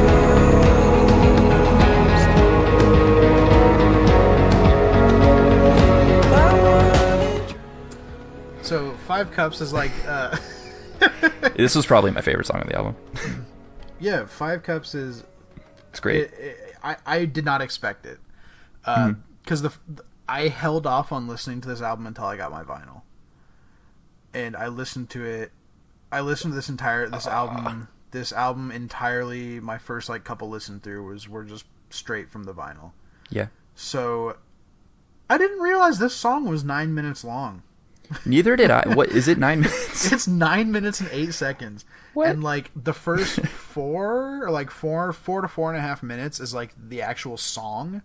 So 5 Cups is like This was probably my favorite song on the album. Yeah, 5 Cups is it's great. I did not expect it because I held off on listening to this album until I got my vinyl, and I listened to it. I listened to this album entirely. My first like couple listen through were just straight from the vinyl. Yeah. So I didn't realize this song was 9 minutes long. Neither did I. What is it? 9 minutes? It's 9 minutes and 8 seconds. What? And like the first 4 to 4.5 minutes is like the actual song,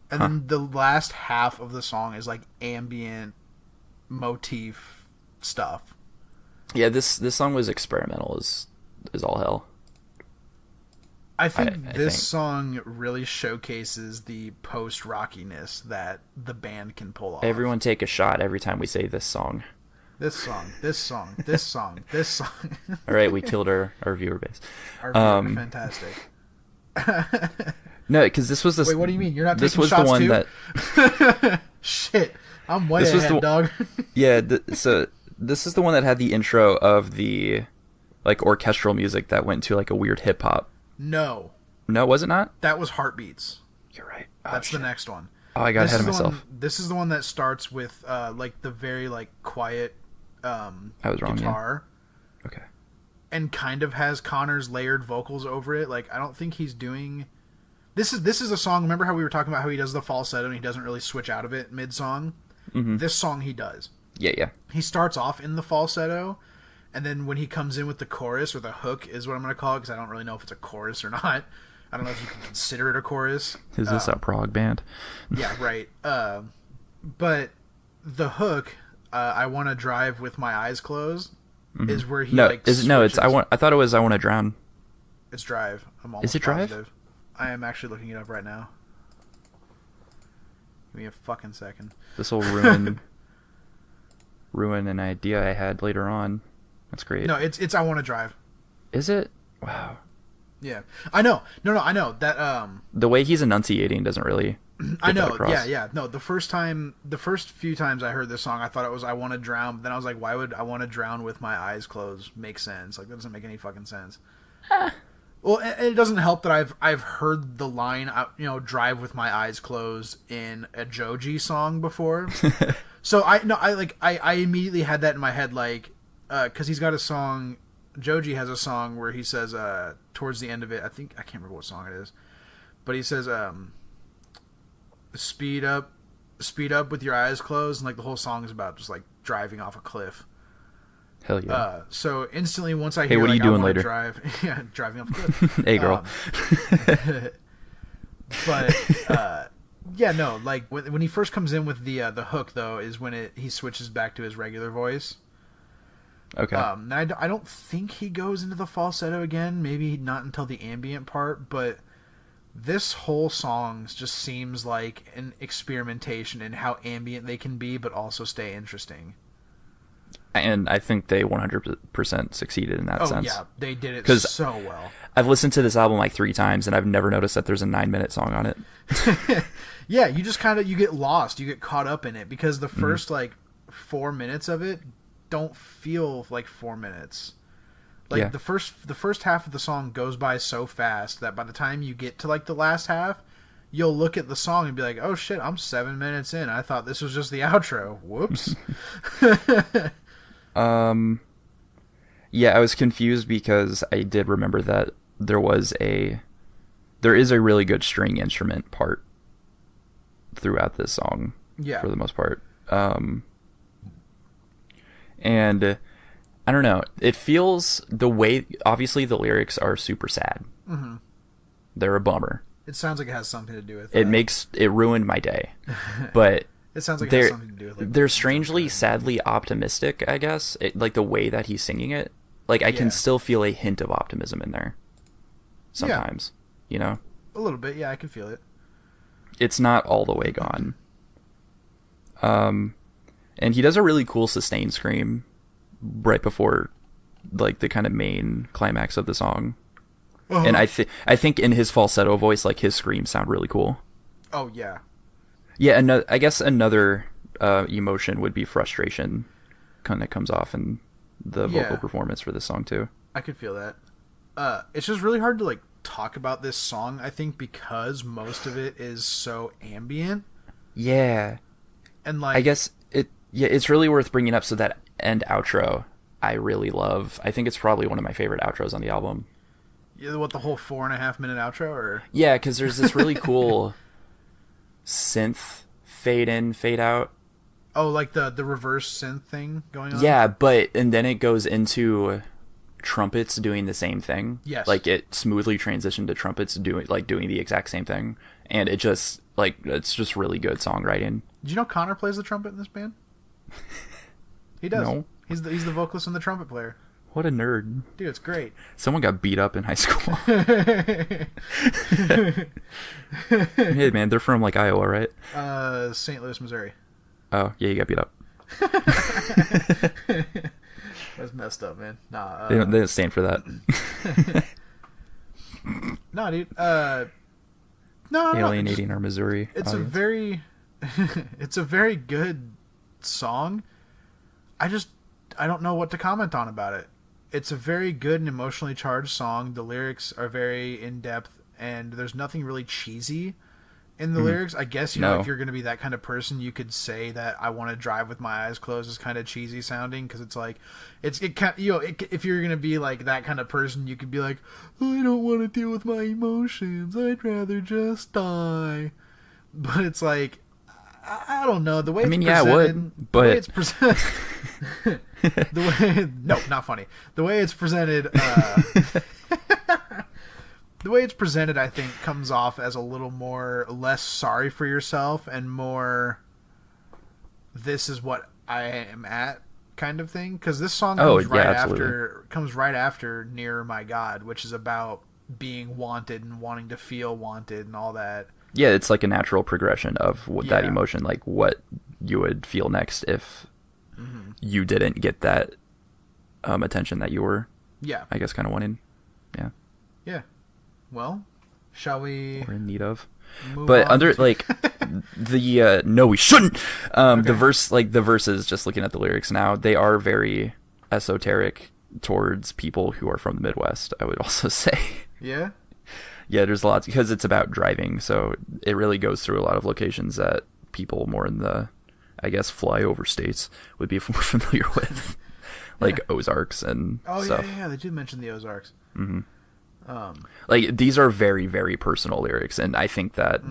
and then the last half of the song is like ambient motif stuff. Yeah, this song was experimental as all hell. I think I this think. song really showcases the post-rockiness that the band can pull off. Everyone take a shot every time we say this song. This song, this song, this song, this song. All right, we killed our viewer base. Our viewer, fantastic. No, because this was the. Wait, what do you mean? You're not This taking was shots the one too? that. Shit, I'm way This was ahead, the- dog. Yeah, so this is the one that had the intro of the like orchestral music that went to like a weird hip hop. No, No, was it not? that was Heartbeats. You're right. Oh, That's shit. the next one. Oh, I got ahead of myself. This is the one that starts with like the very like quiet I was wrong. guitar. Yeah. Okay. And kind of has Connor's layered vocals over it. Like I don't think he's doing. This is a song. Remember how we were talking about how he does the falsetto and he doesn't really switch out of it mid song. Mm-hmm. This song he does. Yeah. He starts off in the falsetto, and then when he comes in with the chorus or the hook is what I'm going to call it because I don't really know if it's a chorus or not. I don't know if you can consider it a chorus. Is this a prog band? Yeah, right. But the hook, "I Want to Drive with My Eyes Closed," is where he No, like is it, no, it's switches. I thought it was I want to drown. It's Drive. I'm almost Is it Drive? positive. I am actually looking it up right now. Give me a fucking second. This will ruin an idea I had later on. That's great. No, it's I Want to Drive. Is it? Wow. Yeah, I know. No, I know that. The way he's enunciating doesn't really. I get that know. across. Yeah. No, the first few times I heard this song, I thought it was "I Want to Drown." But then I was like, why would "I Want to Drown with My Eyes Closed" make sense? Like that doesn't make any fucking sense. Well, it doesn't help that I've heard the line, "Drive with my eyes closed" in a Joji song before. So I immediately had that in my head, like, because he's got a song. Joji has a song where he says, towards the end of it, I can't remember what song it is, but he says, speed up with your eyes closed, and like the whole song is about just like driving off a cliff. Hell yeah. So instantly once I hear, what are like, you doing I wanna later? drive, yeah, driving off a cliff. Hey, girl. But yeah, no, like when he first comes in with the hook though is when he switches back to his regular voice. Okay. And I don't think he goes into the falsetto again. Maybe not until the ambient part, but this whole song just seems like an experimentation in how ambient they can be, but also stay interesting. And I think they 100% succeeded in that sense. Yeah, they did it 'Cause so well. I've listened to this album like 3 times, and I've never noticed that there's a 9-minute song on it. Yeah, you just you get lost, you get caught up in it because the first like 4 minutes of it don't feel like 4 minutes. Like Yeah. the first half of the song goes by so fast that by the time you get to like the last half, you'll look at the song and be like, "Oh shit, I'm 7 minutes in. I thought this was just the outro. Whoops." Yeah, I was confused because I did remember that there is a really good string instrument part throughout this song. Yeah. For the most part. And I don't know, it feels the way, obviously the lyrics are super sad. Mm-hmm. They're a bummer. It sounds like it has something to do with It ruined my day. But it sounds like it has something to do with like, they're strangely, sadly optimistic, I guess. Like the way that he's singing it. Like I can still feel a hint of optimism in there. Sometimes. You know? a little bit. Yeah, I can feel it. It's not all the way gone. And he does a really cool sustained scream right before like the kind of main climax of the song. Uh-huh. And I think in his falsetto voice, like his screams sound really cool. Oh yeah. Yeah, I guess another emotion would be frustration kind of comes off in the vocal performance for this song too. I could feel that. It's just really hard to like talk about this song, I think, because most of it is so ambient. Yeah. And like I guess it's really worth bringing up. So that end outro I really love. I think it's probably one of my favorite outros on the album. What, the whole 4.5 minute outro, or? Yeah, because there's this really cool synth fade in, fade out. Oh, like the reverse synth thing going on? Yeah, and then it goes into trumpets doing the same thing. Yes. Like it smoothly transitioned to trumpets doing the exact same thing. And it just, like, it's just really good songwriting. Did you know Connor plays the trumpet in this band? He does. No. He's the vocalist and the trumpet player. What a nerd. Dude, it's great. Someone got beat up in high school. Hey, man, they're from, like, Iowa, right? St. Louis, Missouri. Oh, yeah, you got beat up. That's messed up, man. Nah. They didn't stand for that. No, dude. No. Alienating our Missouri It's audience. a very... it's a very good song. I don't know what to comment on about it. It's a very good and emotionally charged song. The lyrics are very in-depth, and there's nothing really cheesy in the lyrics. I guess, No. if you're going to be that kind of person, you could say that I want to drive with my eyes closed is kind of cheesy sounding, because it's like, if you're going to be like that kind of person, you could be like, I don't want to deal with my emotions. I'd rather just die. But it's like, I don't know. The way it's presented... yeah, I would, but... The way it's presented... No, not funny. The way it's presented... the way it's presented, I think, comes off as a little less sorry for yourself and more, this is what I am at kind of thing. Because this song comes right after Near My God, which is about being wanted and wanting to feel wanted and all that. Yeah, it's like a natural progression of that emotion, like what you would feel next if you didn't get that attention that you were, I guess, kind of wanting. Yeah. Yeah. Well, shall we... We're in need of. But under, like, the... no, we shouldn't! Okay. The verses, just looking at the lyrics now, they are very esoteric towards people who are from the Midwest, I would also say. Yeah? Yeah, there's lots, because it's about driving, so it really goes through a lot of locations that people more in the, I guess, flyover states would be more familiar with, like Ozarks and stuff. Yeah, they do mention the Ozarks. Mm-hmm. Like, these are very, very personal lyrics, and I think that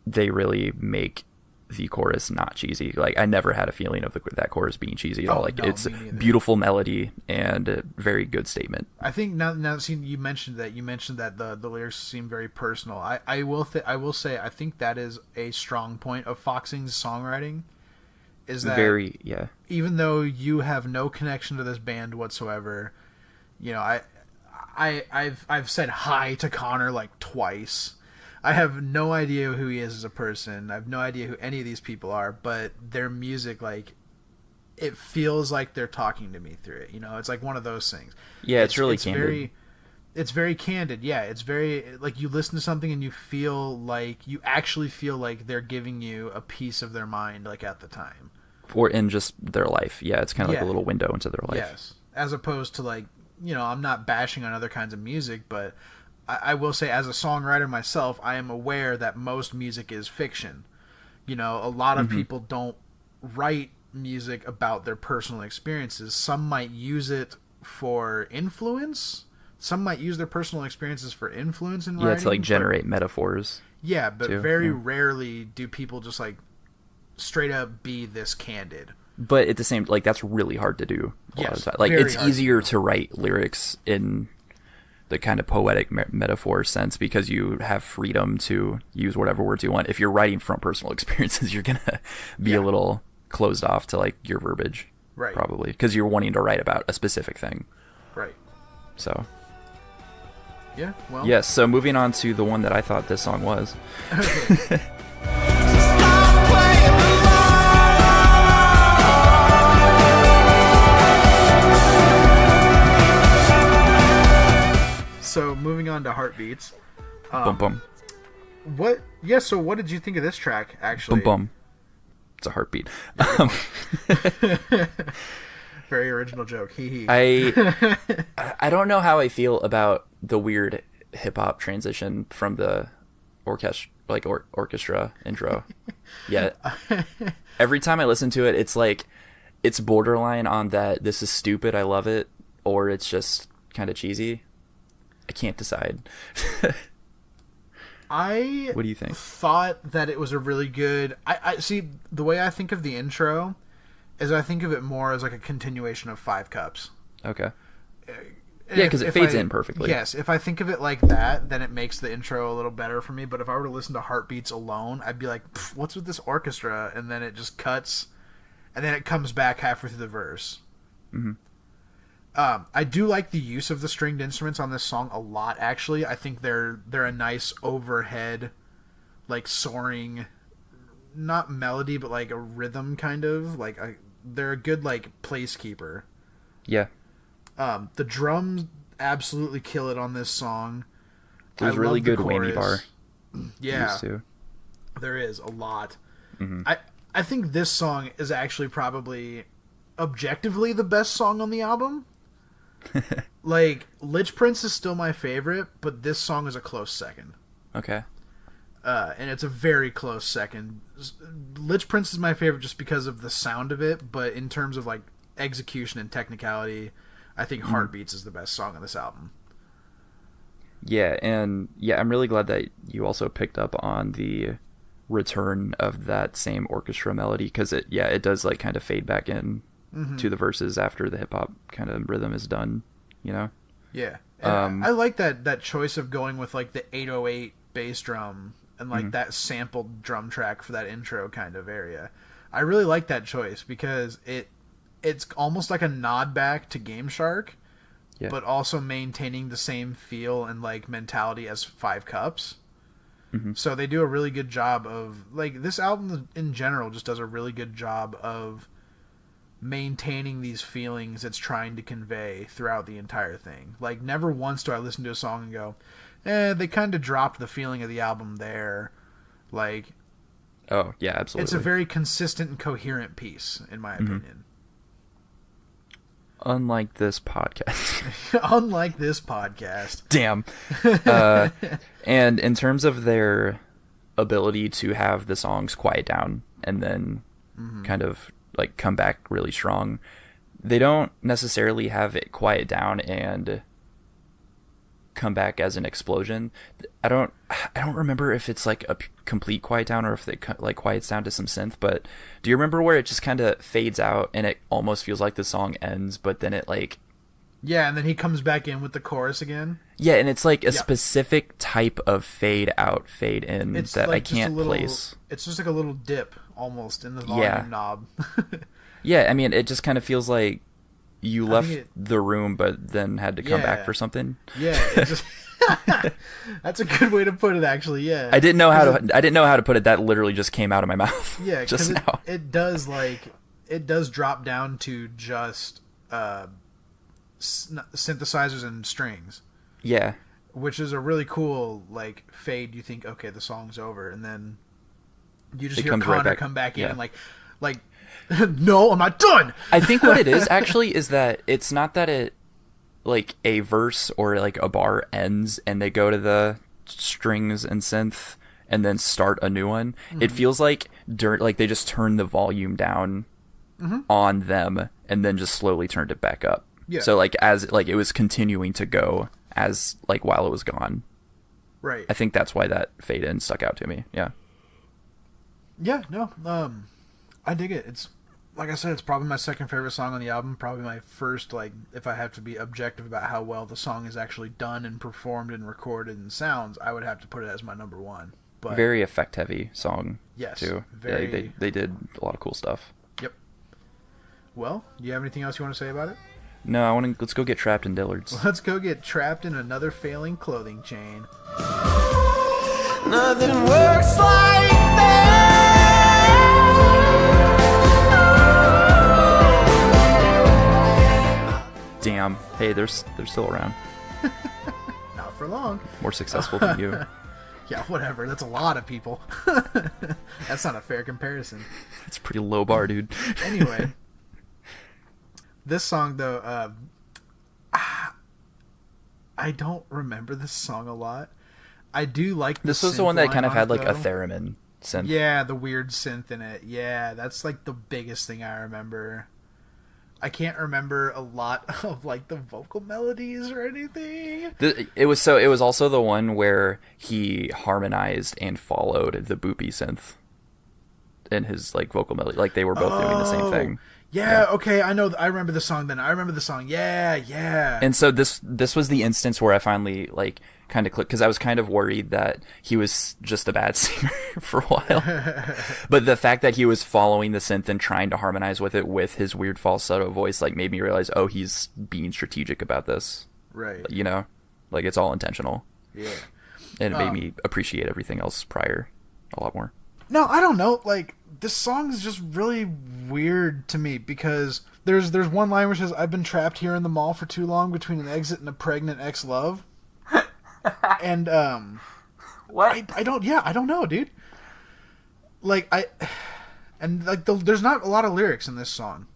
they really make the chorus not cheesy. Like, I never had a feeling of that chorus being cheesy at all. Like, it's a beautiful melody and a very good statement. I think now you mentioned that the lyrics seem very personal. I will say I think that is a strong point of Foxing's songwriting. Is that even though you have no connection to this band whatsoever, I've said hi to Connor like twice. I have no idea who he is as a person. I have no idea who any of these people are, but their music, like, it feels like they're talking to me through it. It's like one of those things. Yeah, it's really candid. It's very candid. Yeah, it's very, like, you listen to something and you actually feel like they're giving you a piece of their mind, like, at the time. Or in just their life. Yeah, it's kind of like a little window into their life. Yes. As opposed to, like, I'm not bashing on other kinds of music, but I will say, as a songwriter myself, I am aware that most music is fiction. A lot of people don't write music about their personal experiences. Some might use it for influence. Some might use their personal experiences for influence in writing. Yeah, to, like, generate metaphors. Yeah, but very rarely do people just, like, straight up be this candid. But at the same, like, that's really hard to do. Yes, like, it's easier to write lyrics in the kind of poetic metaphor sense because you have freedom to use whatever words you want. If you're writing from personal experiences, you're gonna be a little closed off to, like, your verbiage, right? Probably because you're wanting to write about a specific thing, right? So, yeah. Well, yes. So moving on to the one that I thought this song was. Okay. So moving on to Heartbeats. Bum bum. What? Yeah. So what did you think of this track? Actually, bum bum. It's a heartbeat. Very original joke. Hee hee. I don't know how I feel about the weird hip hop transition from the orchestra intro. Yeah. Every time I listen to it, it's like it's borderline on that this is stupid, I love it, or it's just kind of cheesy. I can't decide. What do you think? Thought that it was a really good... I see, the way I think of the intro is I think of it more as like a continuation of Five Cups. Okay. Yeah, because it fades in perfectly. Yes, if I think of it like that, then it makes the intro a little better for me. But if I were to listen to Heartbeats alone, I'd be like, what's with this orchestra? And then it just cuts, and then it comes back halfway through the verse. Mm-hmm. I do like the use of the stringed instruments on this song a lot. Actually, I think they're a nice overhead, like soaring, not melody, but like a rhythm kind of. Like they're a good like placekeeper. Yeah. The drums absolutely kill it on this song. There's really good whammy bar. Yeah, there is a lot. Mm-hmm. I think this song is actually probably objectively the best song on the album. Like, Lich Prince is still my favorite, but this song is a close second. Okay. And it's a very close second. Lich Prince is my favorite just because of the sound of it, but in terms of like execution and technicality, I think Heartbeats is the best song on this album. Yeah, and I'm really glad that you also picked up on the return of that same orchestra melody, because it does like kind of fade back in to the verses after the hip hop kind of rhythm is done, you know? Yeah. And I like that choice of going with like the 808 bass drum and like that sampled drum track for that intro kind of area. I really like that choice because it's almost like a nod back to Game Shark, but also maintaining the same feel and like mentality as Five Cups. Mm-hmm. So they do a really good job of like, this album in general just does a really good job of maintaining these feelings it's trying to convey throughout the entire thing. Like, never once do I listen to a song and go, they kind of dropped the feeling of the album there. Like, oh yeah, absolutely. It's a very consistent and coherent piece, in my opinion. Unlike this podcast. Unlike this podcast. Damn. And in terms of their ability to have the songs quiet down and then kind of like come back really strong, they don't necessarily have it quiet down and come back as an explosion. I don't remember if it's like a complete quiet down or if it like quiets down to some synth, but do you remember where it just kind of fades out and it almost feels like the song ends, but then it like, yeah, and then he comes back in with the chorus again? Yeah, and it's like a specific type of fade out, fade in that I can't place. It's just like a little dip almost in the volume knob. Yeah, I mean, it just kind of feels like you left the room but then had to come back for something. Yeah, it just that's a good way to put it, actually. Yeah, I didn't know how to put it. That literally just came out of my mouth. Yeah, just now. It does drop down to just synthesizers and strings. Yeah, which is a really cool like fade. You think, okay, the song's over, and then you just hear Connor come back in and like no, I'm not done. I think what it is actually is that it's not that it like a verse or like a bar ends and they go to the strings and synth and then start a new one. It feels like they just turned the volume down on them and then just slowly turned it back up. Yeah. So like as like it was continuing to go as like while it was gone. Right. I think that's why that fade in stuck out to me. Yeah. Yeah, no. I dig it. It's like I said, it's probably my second favorite song on the album. Probably my first, like, if I have to be objective about how well the song is actually done and performed and recorded and sounds, I would have to put it as my number one. But very effect heavy song. Yes. Too. Very... Yeah, they did a lot of cool stuff. Yep. Well, do you have anything else you want to say about it? No, let's go get trapped in Dillard's. Let's go get trapped in another failing clothing chain. Nothing works like that. Damn. Hey, they're still around. Not for long. More successful than you. Yeah, whatever. That's a lot of people. That's not a fair comparison. It's a pretty low bar, dude. Anyway. This song, though, I don't remember this song a lot. I do like this was the one that kind of had like a theremin synth. Yeah, the weird synth in it. Yeah, that's like the biggest thing I remember. I can't remember a lot of like the vocal melodies or anything. It was also the one where he harmonized and followed the boopy synth in his like vocal melody. Like they were both doing the same thing. Yeah, okay, I know. I remember the song then. I remember the song. Yeah. And so this was the instance where I finally like kind of clicked, because I was kind of worried that he was just a bad singer for a while. But the fact that he was following the synth and trying to harmonize with it with his weird falsetto voice, like, made me realize, oh, he's being strategic about this. Right. You know? Like, it's all intentional. Yeah. And it made me appreciate everything else prior a lot more. No, I don't know. Like, this song is just really weird to me because there's one line which says, "I've been trapped here in the mall for too long between an exit and a pregnant ex-love." And, What? I don't know, dude. Like, there's not a lot of lyrics in this song.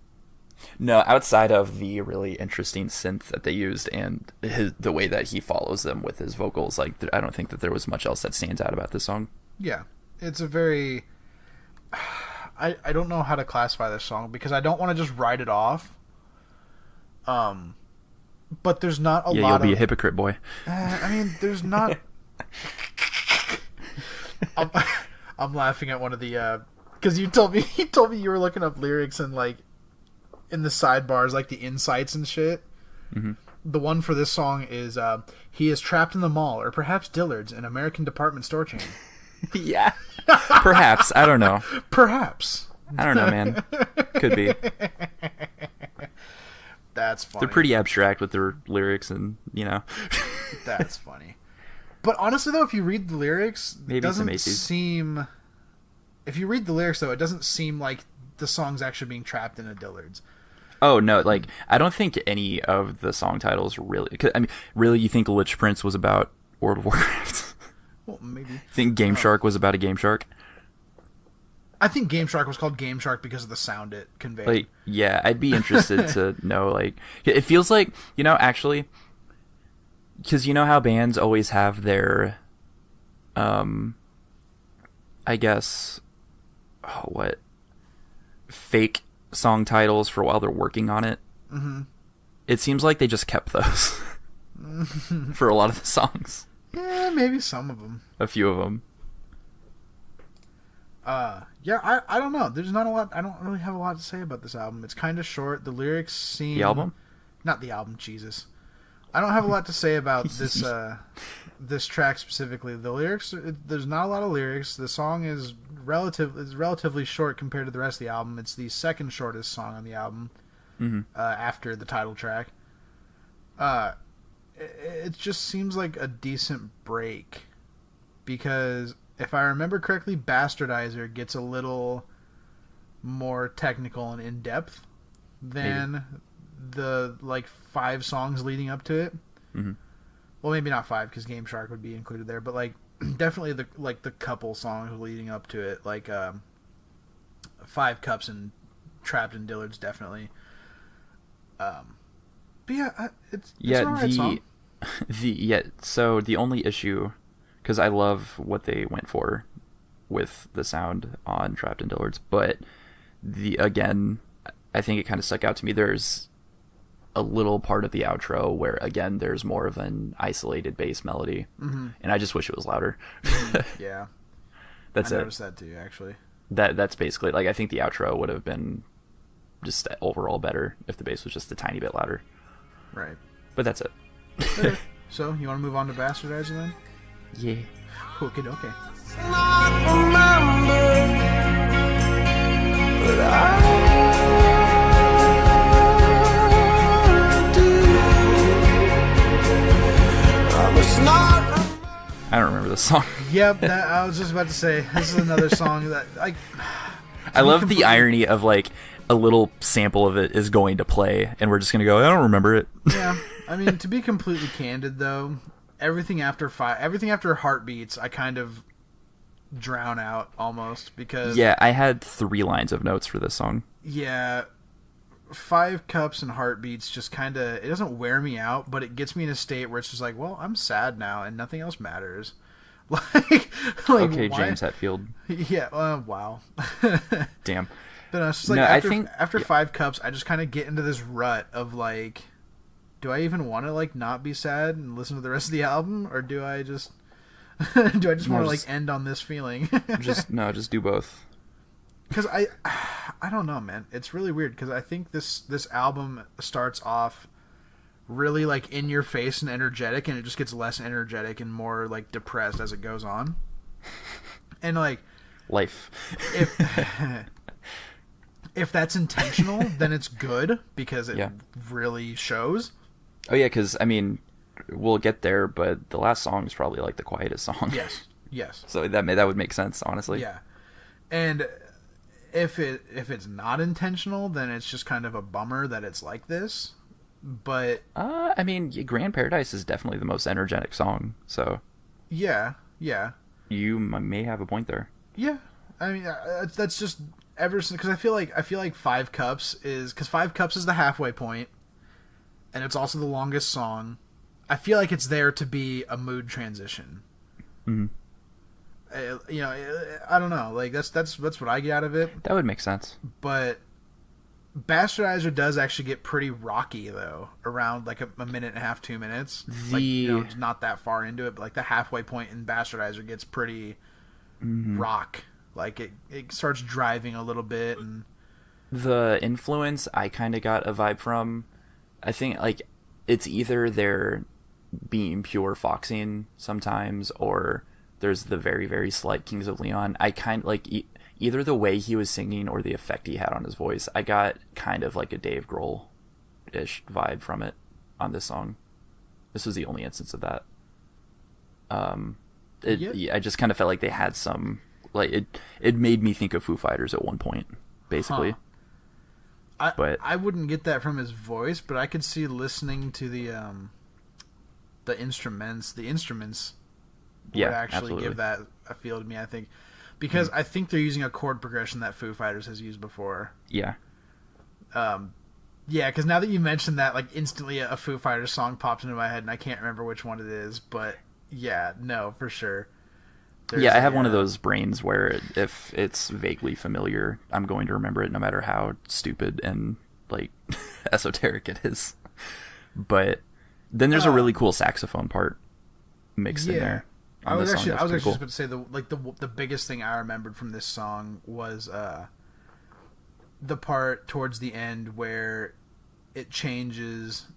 No, outside of the really interesting synth that they used and the way that he follows them with his vocals, like, I don't think that there was much else that stands out about this song. Yeah. It's a very... I don't know how to classify this song because I don't want to just write it off. But there's not a lot of... Yeah, you'll be a hypocrite, boy. I mean, there's not... I'm laughing at one of the... Because he told me you were looking up lyrics and, like, in the sidebars, like the insights and shit. Mm-hmm. The one for this song is, he is trapped in the mall, or perhaps Dillard's, an American department store chain. Yeah. Perhaps. I don't know. Perhaps. I don't know, man. Could be. That's funny. They're pretty abstract with their lyrics and, you know. That's funny. But honestly, though, if you read the lyrics, it doesn't seem... If you read the lyrics, though, it doesn't seem like the song's actually being trapped in a Dillard's. Oh, no, like, I don't think any of the song titles really... I mean, really, you think Lich Prince was about World of Warcraft? Well, maybe. You think Game Shark was about a Game Shark? I think Game Shark was called Game Shark because of the sound it conveyed. Like, yeah, I'd be interested to know, like... It feels like, you know, actually... Because you know how bands always have their... I guess... Oh, what? Fake song titles for while they're working on it. Mm-hmm. It seems like they just kept those for a lot of the songs. Yeah, maybe some of them. A few of them. Yeah, I don't know. There's not a lot. I don't really have a lot to say about this album. It's kind of short. The lyrics seem... The album? Not the album, Jesus. I don't have a lot to say about this this track specifically. The lyrics, there's not a lot of lyrics. The song is relatively short compared to the rest of the album. It's the second shortest song on the album, after the title track. It just seems like a decent break, because if I remember correctly, Bastardizer gets a little more technical and in depth than the 5 songs leading up to it. Mm-hmm. Well, maybe not 5 because Game Shark would be included there, but definitely the couple songs leading up to it, 5 Cups and Trapped in Dillard's, definitely. But yeah, it's an alright song. So the only issue, because I love what they went for with the sound on Trapped in Dillard's, but again, I think it kind of stuck out to me. There's a little part of the outro where, again, there's more of an isolated bass melody, and I just wish it was louder. Yeah, that's I noticed that too, actually. That's basically, I think the outro would have been just overall better if the bass was just a tiny bit louder. Right. But that's it. Okay. So, you want to move on to Bastardizer then? Yeah. Okay. Not remember, but I do. I must not remember. I don't remember this song. Yep, I was just about to say, this is another song that I love the irony of a little sample of it is going to play, and we're just gonna go, I don't remember it. Yeah, I mean, to be completely candid though, everything after Heartbeats, I kind of drown out almost, because yeah, I had 3 lines of notes for this song. Yeah, 5 Cups and Heartbeats just kind of, it doesn't wear me out, but it gets me in a state where it's just like, well, I'm sad now and nothing else matters. Okay, why? James Hetfield. Yeah, wow. Damn. But it's just No, after 5 Cups, I just kind of get into this rut of do I even want to not be sad and listen to the rest of the album, or do I just want to end on this feeling? just do both. Because I don't know, man. It's really weird because I think this album starts off really like in your face and energetic, and it just gets less energetic and more like depressed as it goes on. And like life. If that's intentional, then it's good because it Yeah. really shows. Oh yeah, because I mean, we'll get there, but the last song is probably like the quietest song. Yes. So that would make sense, honestly. Yeah. And if it's not intentional, then it's just kind of a bummer that it's like this. But I mean, Grand Paradise is definitely the most energetic song. So yeah. you may have a point there. Yeah. I mean, that's just ever since, because I feel like 5 Cups is, because 5 Cups is the halfway point, and it's also the longest song. I feel like it's there to be a mood transition. Mm-hmm. You know, I don't know. Like that's what I get out of it. That would make sense. But Bastardizer does actually get pretty rocky though, around like a minute and a half, 2 minutes. Like, you know, it's not that far into it, but like the halfway point in Bastardizer gets pretty rock. Like it starts driving a little bit, and The influence I kind of got a vibe from, I think like it's either they're being pure foxing sometimes, or there's the very, very slight Kings of Leon. I kind of like either the way he was singing or the effect he had on his voice. I got kind of like a Dave Grohl-ish vibe from it on this song. This was the only instance of that. I just kind of felt like they had some, like it made me think of Foo Fighters at one point, basically. But I wouldn't get that from his voice, but I could see listening to the instruments. The instruments would actually absolutely give that a feel to me, I think. Because I think they're using a chord progression that Foo Fighters has used before. Yeah. Yeah, because now that you mentioned that, like, instantly a Foo Fighters song popped into my head, and I can't remember which one it is, but yeah, no, for sure. I have one of those brains where if it's vaguely familiar, I'm going to remember it no matter how stupid and, like, esoteric it is. But then there's a really cool saxophone part mixed in there. I was actually just about to say the biggest thing I remembered from this song was the part towards the end where it changes,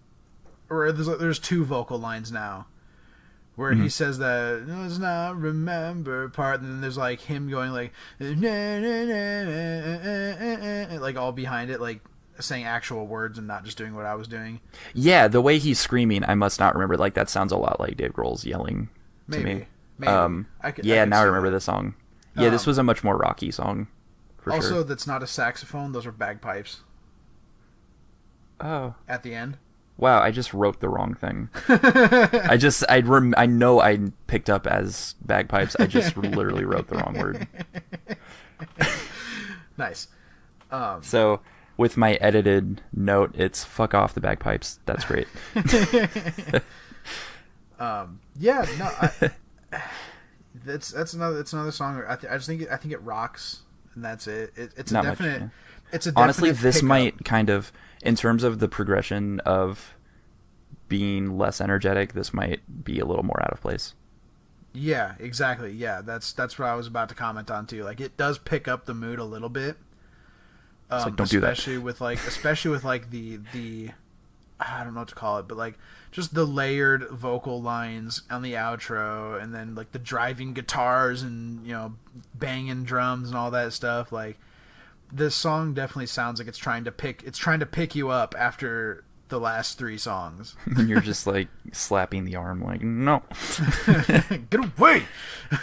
or there's 2 vocal lines now, where he says that "does not remember" part, and then there's like him going like nah, nah, nah, nah, like all behind it, like saying actual words and not just doing what I was doing. Yeah, the way he's screaming, I must not remember. Like that sounds a lot like Dave Grohl's yelling to me. Maybe. I could now I see remember that. this song. Yeah, this was a much more rocky song. Also, sure. That's not a saxophone; those are bagpipes. Oh. At the end. Wow, I just wrote the wrong thing. I know I picked up as bagpipes. I just literally wrote the wrong word. Nice. So, with my edited note, it's "fuck off the bagpipes." That's great. Yeah, no, that's another song. I think it rocks, and that's it. It's a Not definite. much, yeah. It's a honestly, definite this pickup. might kind of, in terms of the progression of being less energetic, this might be a little more out of place. Yeah, exactly. Yeah, that's what I was about to comment on too. Like, it does pick up the mood a little bit. Like, don't do that. Especially with the I don't know what to call it, but like just the layered vocal lines on the outro, and then like the driving guitars and, you know, banging drums and all that stuff. Like, this song definitely sounds like it's trying to pick you up after the last 3 songs. And you're just like slapping the arm, like, no. Get away!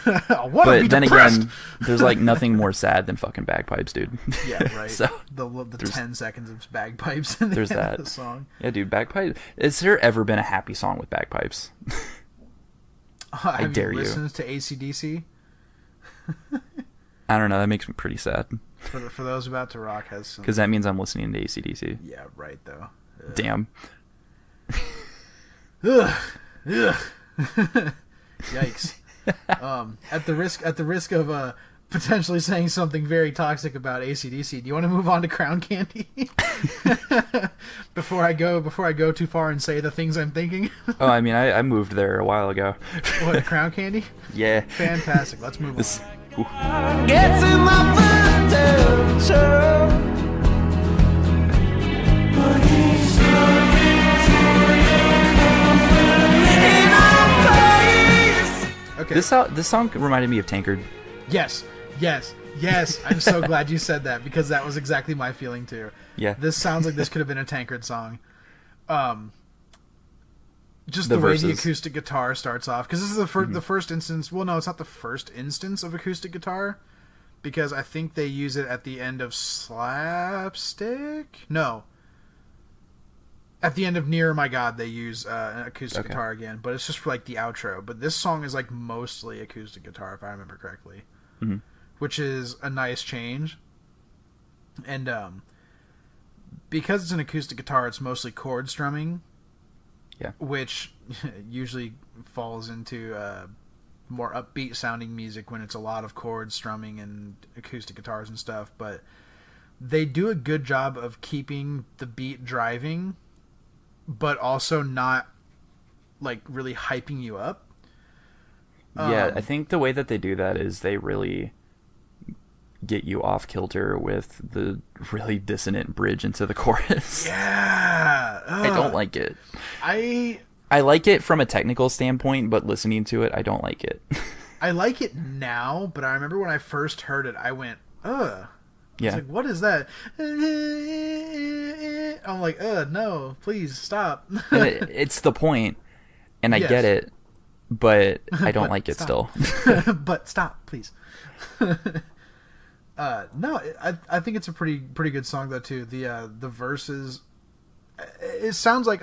I want to be But then depressed! again, there's like nothing more sad than fucking bagpipes, dude. Yeah, right. So the 10 seconds of bagpipes in the there's end that. of the song. Yeah, dude, bagpipes. Has there ever been a happy song with bagpipes? Have dare you you. listened to AC/DC? I don't know. That makes me pretty sad. For those about to rock has some. Because that means I'm listening to AC/DC. Yeah, right though. Damn. Ugh. Yikes. At the risk of potentially saying something very toxic about AC/DC, do you want to move on to Crown Candy? before I go too far and say the things I'm thinking. Oh, I mean, I moved there a while ago. What, Crown Candy? Yeah. Fantastic. Let's move on. Ooh. Gets in my potential. But he's looking to you. Okay. This song reminded me of Tankard. Yes. I'm so glad you said that because that was exactly my feeling too. Yeah. This sounds like this could have been a Tankard song. Just the way verses. the acoustic guitar starts off, because this is the first instance. Well, no, it's not the first instance of acoustic guitar, because I think they use it at the end of Slapstick. No, at the end of Near My God, they use an acoustic guitar again, but it's just for like the outro. But this song is like mostly acoustic guitar, if I remember correctly, which is a nice change. And because it's an acoustic guitar, it's mostly chord strumming. Yeah. Which usually falls into more upbeat sounding music when it's a lot of chord strumming and acoustic guitars and stuff. But they do a good job of keeping the beat driving, but also not like really hyping you up. Yeah, I think the way that they do that is they really get you off kilter with the really dissonant bridge into the chorus. Yeah. I don't like it. I like it from a technical standpoint, but listening to it, I don't like it. I like it now, but I remember when I first heard it, I went, ugh. Yeah. It's like, what is that? I'm like, no, please stop. And it's the point, and I get it, but I don't like it still. But stop, please. No, I think it's a pretty good song though too. The verses, it sounds like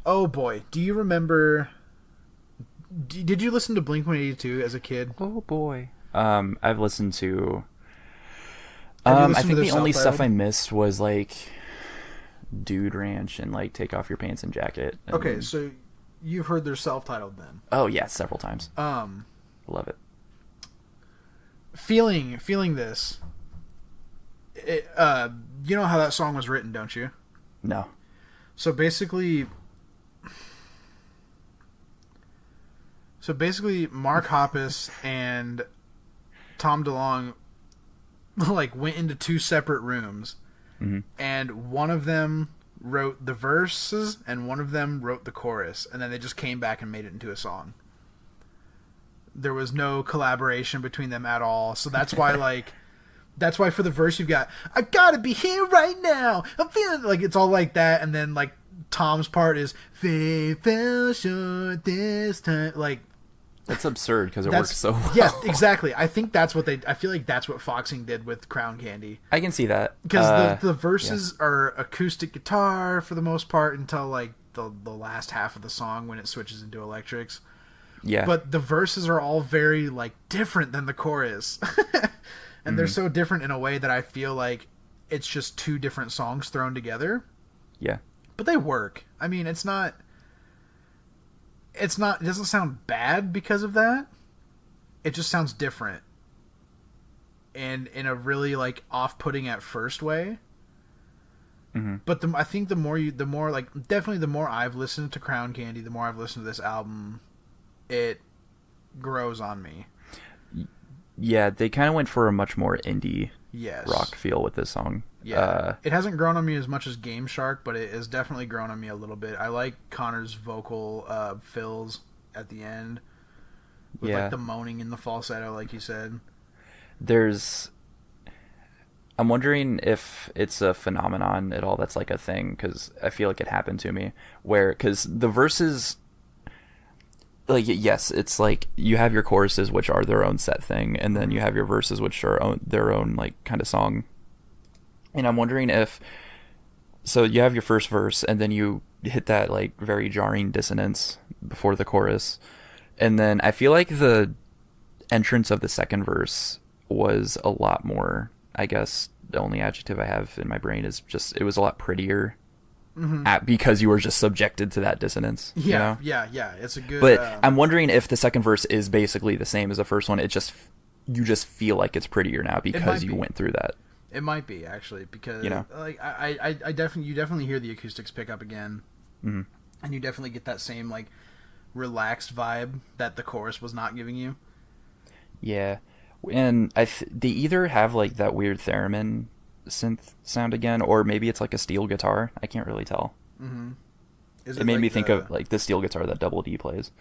oh boy, do you remember? Did you listen to Blink-182 as a kid? Oh boy, I've listened to. I think the only stuff I missed was like Dude Ranch and like Take Off Your Pants and Jacket. And... Okay, so you've heard their self-titled then? Oh yeah, several times. Love it. Feeling this. You know how that song was written, don't you? No. So basically, Mark Hoppus and Tom DeLonge like went into two separate rooms, and one of them wrote the verses and one of them wrote the chorus, and then they just came back and made it into a song. There was no collaboration between them at all, so that's why that's why for the verse you've got I gotta be here right now, I'm feeling like it's all like that, and then like Tom's part is faith fell short this time, like that's absurd because it works so well. Yeah, exactly. I think that's what I feel like that's what Foxing did with Crown Candy. I can see that because the verses are acoustic guitar for the most part until like the last half of the song when it switches into electrics. Yeah. But the verses are all very like different than the chorus. And they're so different in a way that I feel like it's just two different songs thrown together. Yeah. But they work. I mean, it doesn't sound bad because of that. It just sounds different. And in a really like off-putting at first way. But I think the more I've listened to Crown Candy, the more I've listened to this album, it grows on me. Yeah, they kind of went for a much more indie rock feel with this song. Yeah, it hasn't grown on me as much as Game Shark, but it has definitely grown on me a little bit. I like Connor's vocal fills at the end with like the moaning and the falsetto, like you said. I'm wondering if it's a phenomenon at all that's like a thing, because I feel like it happened to me, because the verses, like, yes, it's like you have your choruses, which are their own set thing, and then you have your verses, which are their own like kind of song. And I'm wondering so you have your first verse, and then you hit that like very jarring dissonance before the chorus, and then I feel like the entrance of the second verse was a lot more, I guess the only adjective I have in my brain is just, it was a lot prettier. Because you were just subjected to that dissonance. Yeah, you know? yeah. It's a good. But I'm wondering if the second verse is basically the same as the first one. You just feel like it's prettier now because you went through that. It might be actually, because like I definitely hear the acoustics pick up again, and you definitely get that same like relaxed vibe that the chorus was not giving you. Yeah, and they either have like that weird theremin synth sound again, or maybe it's like a steel guitar. I can't really tell. It made me think of like the steel guitar that Double D plays.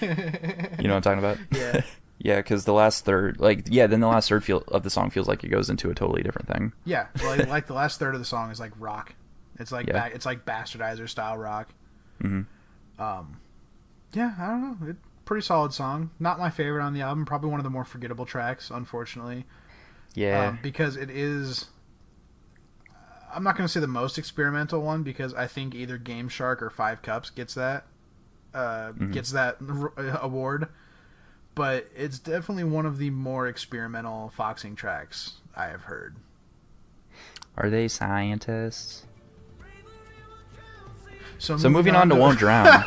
You know what I'm talking about? Yeah. Yeah, because the last third, then the last third of the song feels like it goes into a totally different thing. Yeah, like the last third of the song is like rock. It's like it's like Bastardizer style rock. Mm-hmm. Yeah, I don't know. Pretty solid song. Not my favorite on the album. Probably one of the more forgettable tracks, unfortunately. Yeah. Because it is. I'm not going to say the most experimental one because I think either Game Shark or Five Cups gets that award. But it's definitely one of the more experimental foxing tracks I have heard. Are they scientists? So moving on to Won't Drown.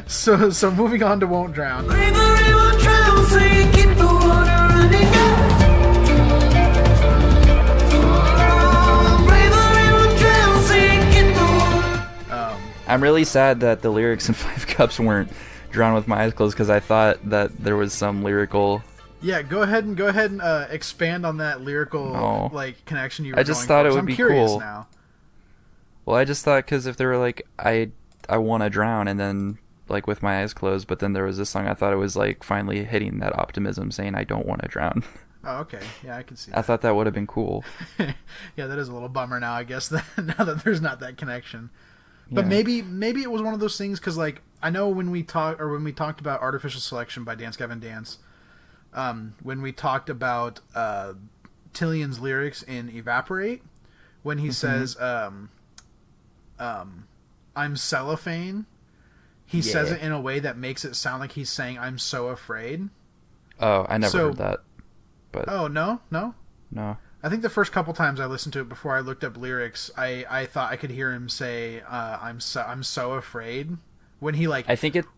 so moving on to Won't Drown. Bravery will drown, so you keep the water running out. Bravery will drown, so you keep the water. I'm really sad that the lyrics in Five Cups weren't Drown with My Eyes Closed because I thought that there was some lyrical. Yeah, go ahead and expand on that lyrical connection you were. I just thought it would be curious cool. Now. Well, I just thought because if they were like I want to drown and then like with my eyes closed, but then there was this song, I thought it was like finally hitting that optimism, saying I don't want to drown. Oh, okay. Yeah, I can see. I thought that would have been cool. Yeah, that is a little bummer now. I guess now that there's not that connection. But Yeah. maybe it was one of those things because like I know when we talked about Artificial Selection by Dance Gavin Dance, when we talked about Tillion's lyrics in Evaporate, when he says I'm cellophane, he says it in a way that makes it sound like he's saying I'm so afraid. Oh, I never heard that. But oh no. I think the first couple times I listened to it before I looked up lyrics, I thought I could hear him say, "I'm so afraid." When he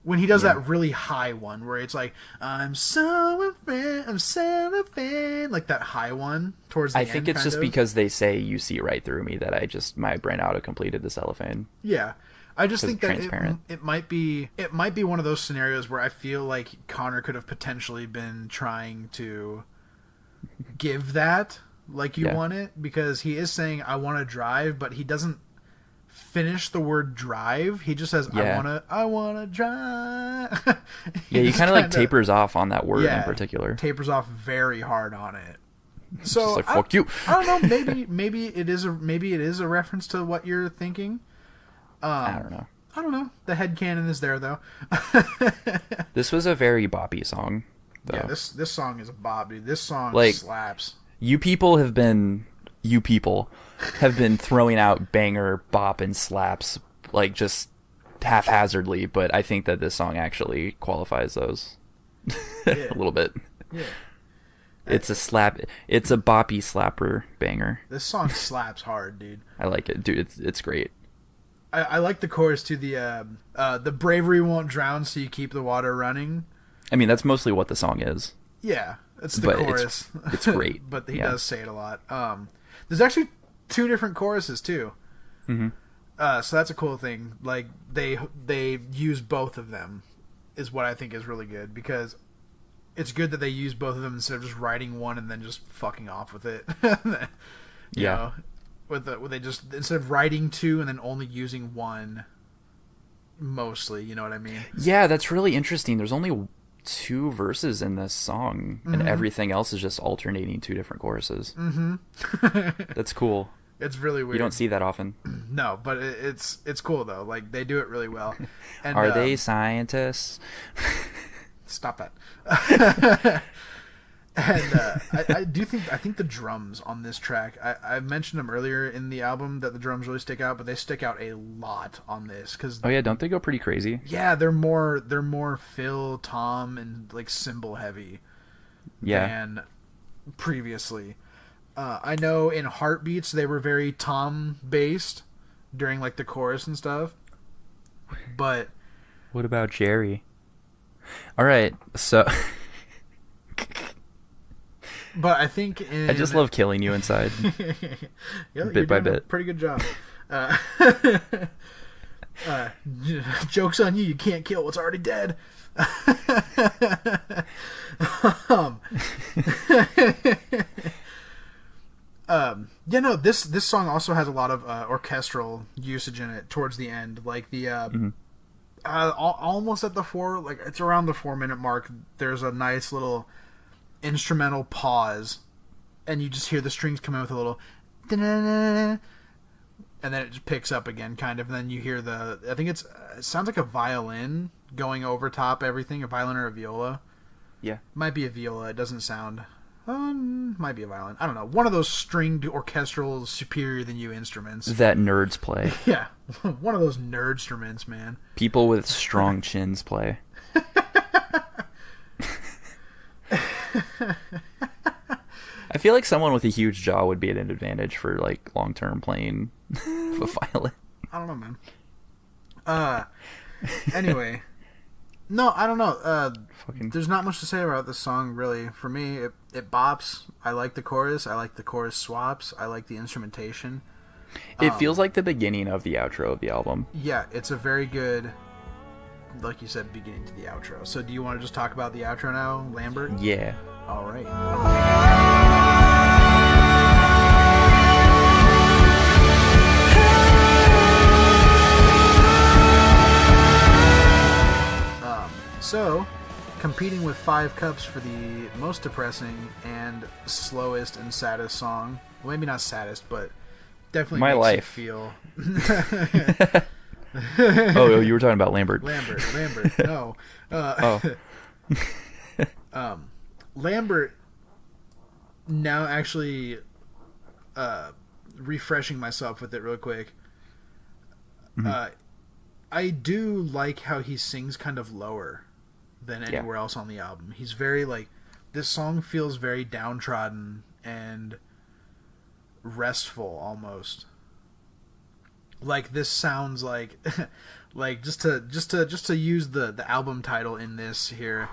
when he does that really high one where it's like, "I'm so afraid," like that high one towards the end. I think it's just because they say "you see right through me" that my brain auto completed the cellophane. Yeah, I just think that transparent. it might be one of those scenarios where I feel like Connor could have potentially been trying to give that. Like you want it, because he is saying I want to drive, but he doesn't finish the word drive. He just says I wanna drive. He kind of like tapers off on that word in particular. Tapers off very hard on it. So just like fuck you. I don't know. Maybe it is a reference to what you're thinking. I don't know. The headcanon is there though. This was a very boppy song, though. Yeah, this song is a bop, dude. This song slaps. You people have been throwing out banger, bop, and slaps like just haphazardly, but I think that this song actually qualifies those a little bit. Yeah. It's a boppy slapper banger. This song slaps hard, dude. I like it, dude. It's great. I like the chorus to the bravery won't drown, so you keep the water running. I mean, that's mostly what the song is. Yeah. It's the chorus. It's great. But he does say it a lot. There's actually 2 different choruses too. Mm-hmm. So that's a cool thing. Like they use both of them is what I think is really good, because it's good that they use both of them instead of just writing one and then just fucking off with it. you know, with they just instead of writing 2 and then only using one mostly, you know what I mean? Yeah, that's really interesting. There's only 2 verses in this song, and everything else is just alternating 2 different choruses. That's cool. It's really weird. You don't see that often. No, but it's cool though. Like they do it really well. And, are they scientists? Stop that. And I think the drums on this track, I mentioned them earlier in the album that the drums really stick out, but they stick out a lot on this because don't they go pretty crazy? Yeah, they're more Phil, Tom, and like cymbal heavy than previously. I know in Heartbeats they were very Tom based during like the chorus and stuff, but what about Jerry? All right, so. But I think I just love killing you inside, bit by bit. Pretty good job. Joke's on you. You can't kill what's already dead. This song also has a lot of orchestral usage in it towards the end, like the Almost at the it's around the 4-minute mark. There's a nice little instrumental pause, and you just hear the strings come in with a little, and then it just picks up again, kind of. And then you hear I think it sounds like a violin going over top everything, a violin or a viola. Yeah, might be a viola. It doesn't sound. Might be a violin. I don't know. One of those stringed orchestral superior than you instruments that nerds play. Yeah, one of those nerd instruments, man. People with strong chins play. I feel like someone with a huge jaw would be at an advantage for like long term playing a violin. I don't know, man. Anyway. No, I don't know. There's not much to say about this song, really. For me, it bops. I like the chorus. I like the chorus swaps. I like the instrumentation. It feels like the beginning of the outro of the album. Yeah, it's a very good, like you said, beginning to the outro. So do you want to just talk about the outro now, Lambert? Yeah. All right. So, competing with 5 Cups for the most depressing and slowest and saddest song. Well, maybe not saddest, but definitely My makes life. You feel. Oh, you were talking about Lambert. Lambert, no. Lambert, now actually refreshing myself with it real quick. Mm-hmm. I do like how he sings kind of lower than anywhere else on the album. He's very this song feels very downtrodden and restful almost. Like this sounds like just to use the album title in this here.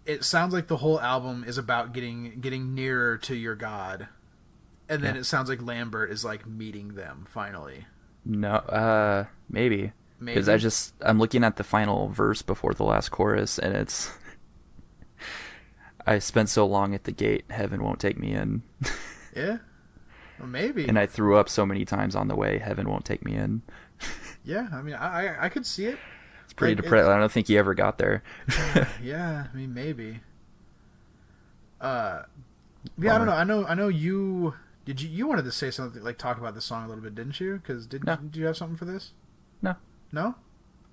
It sounds like the whole album is about getting nearer to your God. And then it sounds like Lambert is like meeting them finally. No, maybe. Because I'm looking at the final verse before the last chorus, and it's I spent so long at the gate, heaven won't take me in. Yeah, well, maybe. And I threw up so many times on the way, heaven won't take me in. Yeah, I mean, I could see it. It's pretty depressing. I don't think he ever got there. Yeah, I mean, maybe. Yeah, I don't know. I know you. Did you wanted to say something, like talk about the song a little bit, didn't you? Because did you have something for this? No. No?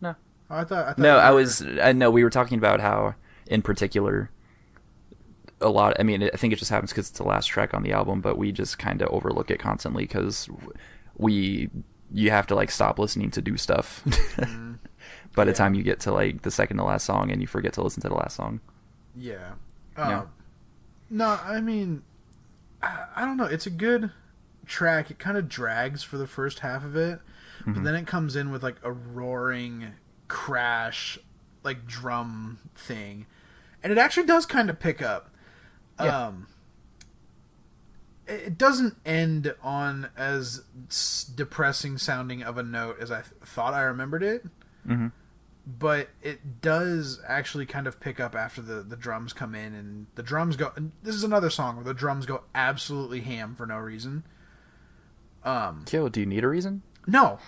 No. Oh, I thought. No, we were talking about how, in particular, a lot. I mean, I think it just happens because it's the last track on the album, but we just kind of overlook it constantly because you have to like stop listening to do stuff. By the time you get to like the second to last song, and you forget to listen to the last song. Yeah. No. No, I mean, I don't know. It's a good track. It kind of drags for the first half of it. But then it comes in with like a roaring crash, like drum thing, and it actually does kind of pick up. Yeah. It doesn't end on as depressing sounding of a note as I thought I remembered it, but it does actually kind of pick up after the drums come in, and the drums go. And this is another song where the drums go absolutely ham for no reason. Yo, do you need a reason? No.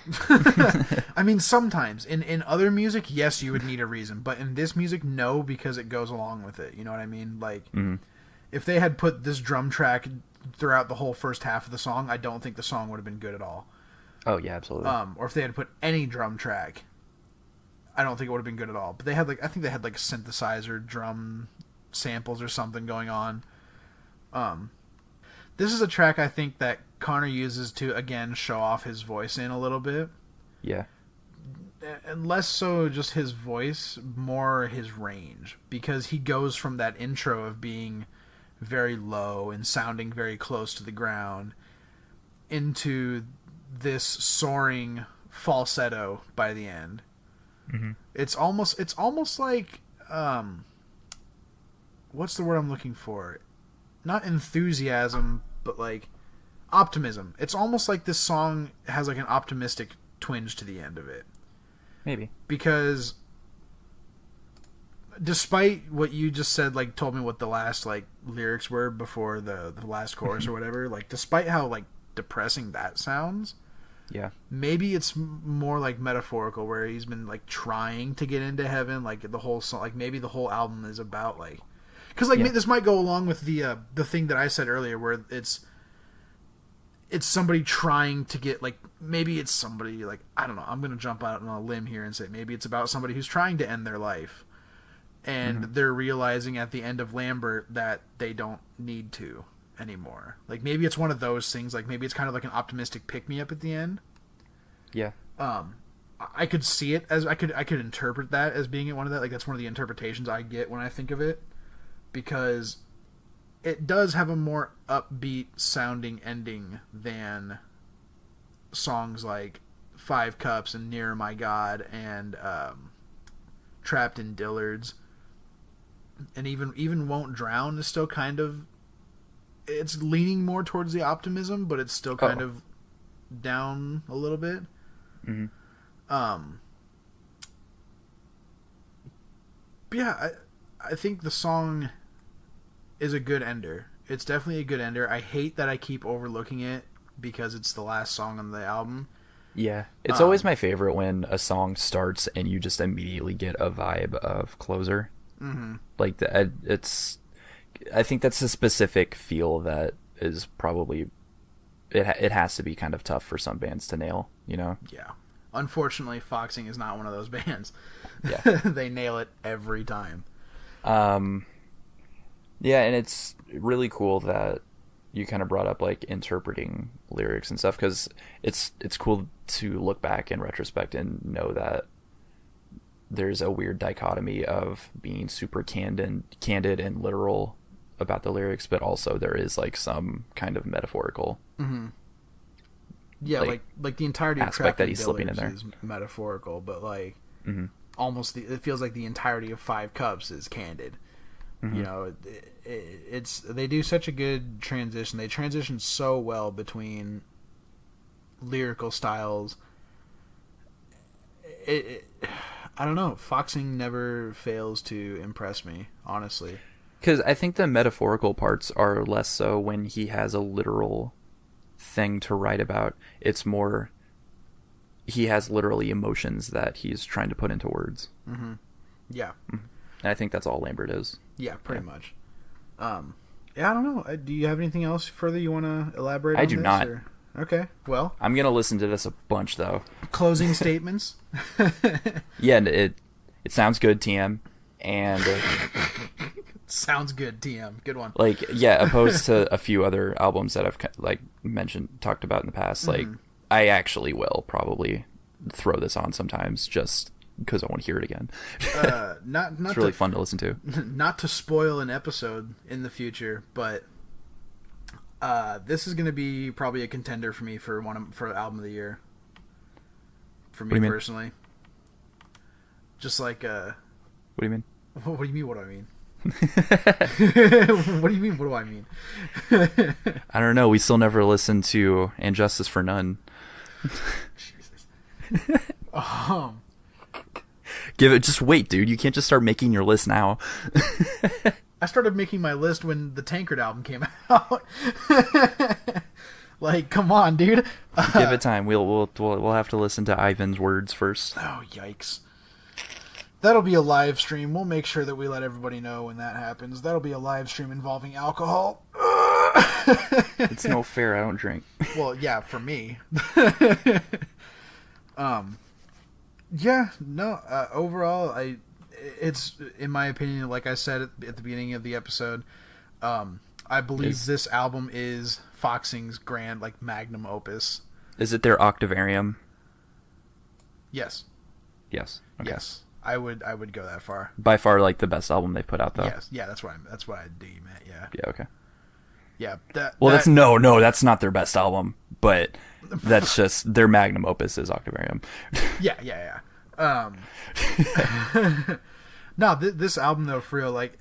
I mean, sometimes. In other music, yes, you would need a reason. But in this music, no, because it goes along with it. You know what I mean? Like, if they had put this drum track throughout the whole first half of the song, I don't think the song would have been good at all. Oh, yeah, absolutely. Or if they had put any drum track, I don't think it would have been good at all. But I think they had, like, synthesizer drum samples or something going on. This is a track I think that Connor uses to, again, show off his voice in a little bit. Yeah. And less so just his voice, more his range. Because he goes from that intro of being very low and sounding very close to the ground into this soaring falsetto by the end. It's almost like, what's the word I'm looking for? Not enthusiasm, but like optimism. It's almost like this song has like an optimistic twinge to the end of it. Maybe. Because despite what you just said, like told me what the last like lyrics were before the last chorus or whatever, like despite how like depressing that sounds, Yeah. Maybe it's more like metaphorical, where he's been like trying to get into heaven, like the whole song, like maybe the whole album is about like, because like this might go along with the thing that I said earlier, where it's somebody trying to get, like, maybe it's somebody, like, I don't know, I'm gonna jump out on a limb here and say maybe it's about somebody who's trying to end their life, and they're realizing at the end of Lambert that they don't need to anymore. Like, maybe it's one of those things, like maybe it's kind of like an optimistic pick-me-up at the end. Yeah. I could see it as, I could interpret that as being one of that, like that's one of the interpretations I get when I think of it, because it does have a more upbeat sounding ending than songs like Five Cups and Nearer My God and Trapped in Dillard's, and even Won't Drown is still kind of, it's leaning more towards the optimism, but it's still kind of down a little bit. But yeah, I think the song is a good ender. It's definitely a good ender. I hate that I keep overlooking it because it's the last song on the album. Yeah. It's always my favorite when a song starts and you just immediately get a vibe of closer. Like, I think that's a specific feel that is probably, it has to be kind of tough for some bands to nail, you know? Yeah. Unfortunately, Foxing is not one of those bands. Yeah. They nail it every time. Yeah, and it's really cool that you kind of brought up, like, interpreting lyrics and stuff, because it's cool to look back in retrospect and know that there's a weird dichotomy of being super candid and literal about the lyrics, but also there is, like, some kind of metaphorical yeah, like the entirety of aspect that he's slipping in there is metaphorical, but like almost it feels like the entirety of Five Cups is candid. You know, it's they do such a good transition. They transition so well between lyrical styles. I don't know. Foxing never fails to impress me, honestly. Because I think the metaphorical parts are less so when he has a literal thing to write about. It's more he has literally emotions that he's trying to put into words. Yeah. And I think that's all Lambert is. Yeah, pretty much. Yeah, I don't know. Do you have anything else further you want to elaborate on? I do not. Or? Okay, well. I'm going to listen to this a bunch, though. Closing statements? Yeah, and it sounds good, TM. And... sounds good, TM. Good one. Like, yeah, opposed to a few other albums that I've, like, talked about in the past, like, I actually will probably throw this on sometimes just because I want to hear it again. Not it's really fun to listen to. Not to spoil an episode in the future, but this is going to be probably a contender for me for album of the year. For me personally. Just like what do you mean? What do you mean? What do I mean? What do you mean? What do I mean? I don't know. We still never listened to "And Justice for None." Jesus. Give it. Just wait, dude. You can't just start making your list now. I started making my list when the Tankard album came out. Like, come on, dude. Give it time. We'll have to listen to Ivan's words first. Oh, yikes. That'll be a live stream. We'll make sure that we let everybody know when that happens. That'll be a live stream involving alcohol. It's no fair. I don't drink. Well, yeah, for me. Yeah, no. Overall, it's in my opinion, like I said at the beginning of the episode, I believe this album is Foxing's grand, like, magnum opus. Is it their Octavarium? Yes. Yes. Okay. Yes. I would go that far. By far, like, the best album they put out, though. Yes. Yeah, that's what I deem it. Yeah. Yeah. Okay. Yeah. That's not their best album, but that's just their magnum opus is Octavarium. Yeah. No, this album though, for real, like,